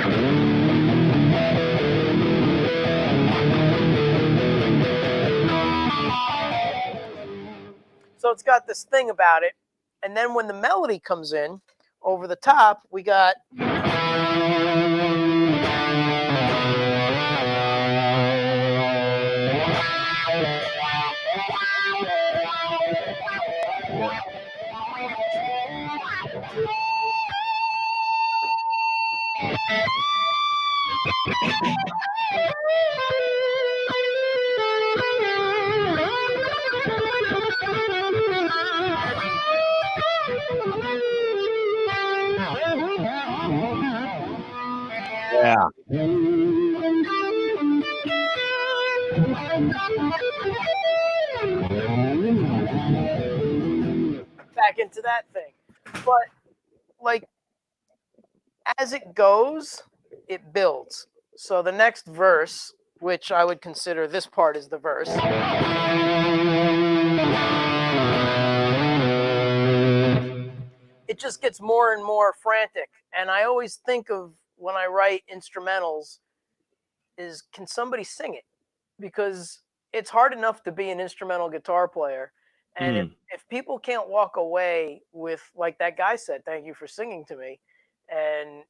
So it's got this thing about it. And then when the melody comes in over the top, we got.
Yeah.
Back into that thing. But like as it goes, it builds. So the next verse, which I would consider this part is the verse. It just gets more and more frantic. And I always think of when I write instrumentals is can somebody sing it? Because it's hard enough to be an instrumental guitar player. And if people can't walk away with, like that guy said, thank you for singing to me. And,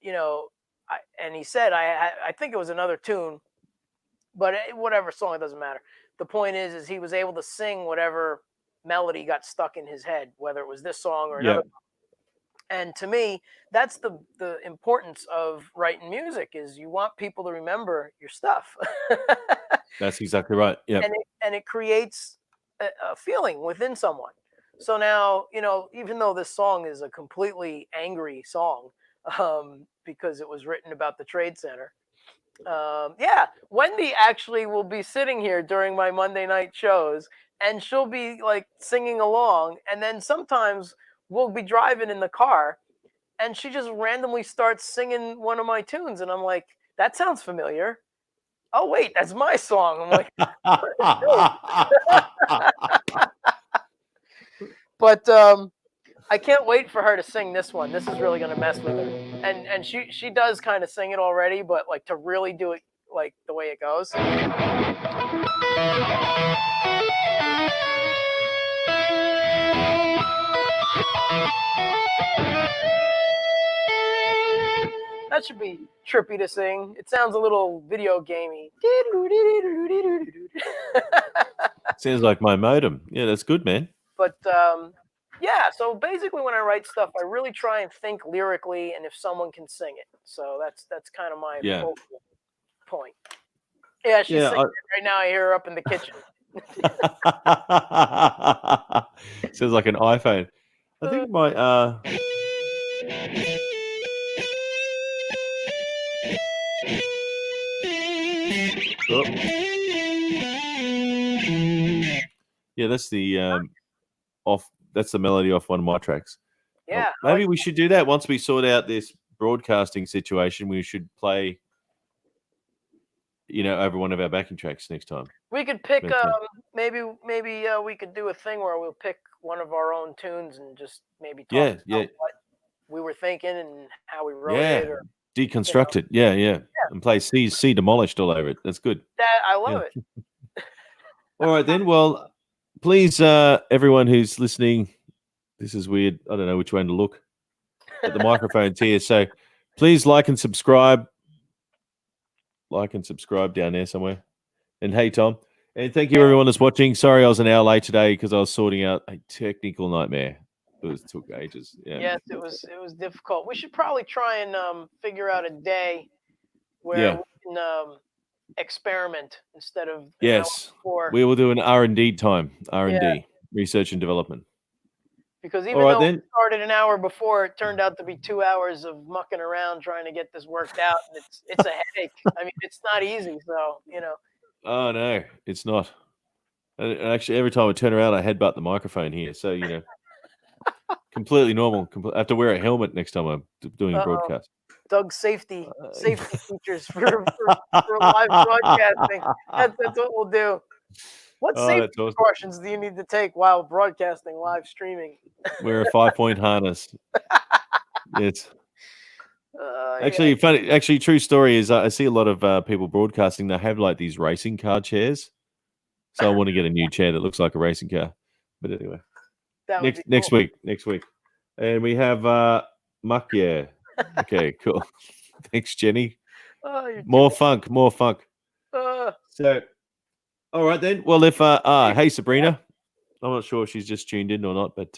and he said, I think it was another tune, but whatever song, it doesn't matter. The point is he was able to sing whatever melody got stuck in his head, whether it was this song or another. And to me, that's the importance of writing music is you want people to remember your stuff.
That's exactly right. Yeah.
And it creates a feeling within someone. So now, even though this song is a completely angry song, because it was written about the Trade Center. Wendy actually will be sitting here during my Monday night shows, and she'll be like singing along. And then sometimes we'll be driving in the car, and she just randomly starts singing one of my tunes, and I'm like, that sounds familiar. Oh wait, that's my song. I'm like, but I can't wait for her to sing this one. This is really gonna mess with her, and she does kind of sing it already, but like to really do it like the way it goes. That should be trippy to sing. It sounds a little video gamey.
Sounds like my modem. Yeah, that's good, man.
But so basically when I write stuff, I really try and think lyrically and if someone can sing it. So that's kind of my focal point. Yeah, she's singing it right now. I hear her up in the kitchen.
Sounds like an iPhone. I think my yeah, that's the that's the melody off one of my tracks.
Yeah.
Maybe we should do that once we sort out this broadcasting situation. We should play, over one of our backing tracks next time.
We could pick maybe we could do a thing where we'll pick one of our own tunes and just maybe talk about what we were thinking and how we wrote it or
deconstruct it. Yeah. And play C Demolished all over it. That's good.
I love it.
All right then. Well, please, everyone who's listening, this is weird. I don't know which way to look at the microphones here. So please like and subscribe. Like and subscribe down there somewhere. And hey, Tom. And thank you, everyone that's watching. Sorry I was an hour late today because I was sorting out a technical nightmare. It took ages. Yeah.
Yes, it was difficult. We should probably try and figure out a day where we can experiment instead of
yes. We will do an R&D time. R&D, research and development.
Because even though we started an hour before, it turned out to be 2 hours of mucking around trying to get this worked out, and it's a headache. I mean, it's not easy. So
Oh no, it's not. And actually, every time I turn around, I headbutt the microphone here. So completely normal. I have to wear a helmet next time I'm doing a
Uh-oh.
broadcast.
Doug's safety features for live broadcasting. That's what we'll do. What
Oh,
safety
that's awesome.
precautions do you need to take while broadcasting live streaming?
Wear a 5-point harness. Yes.
Yeah.
Actually, funny. Actually, true story is I see a lot of people broadcasting. They have like these racing car chairs. So I want to get a new chair that looks like a racing car. But anyway,
That would be
next
cool.
week, and we have Muck. Yeah. Okay. Cool. Thanks, Jenny.
Oh, you're
More
too-
funk. So, all right then. Well, if hey Sabrina, I'm not sure if she's just tuned in or not, but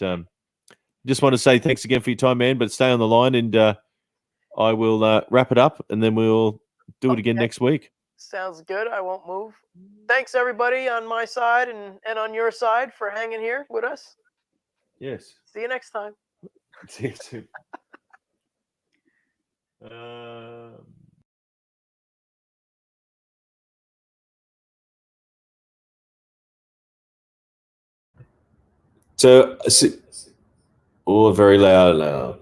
just want to say thanks again for your time, man. But stay on the line, and I will wrap it up, and then we'll do it again next week.
Sounds good. I won't move. Thanks everybody on my side and on your side for hanging here with us.
Yes.
See you next time.
See you soon. So, very loud.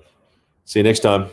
See you next time.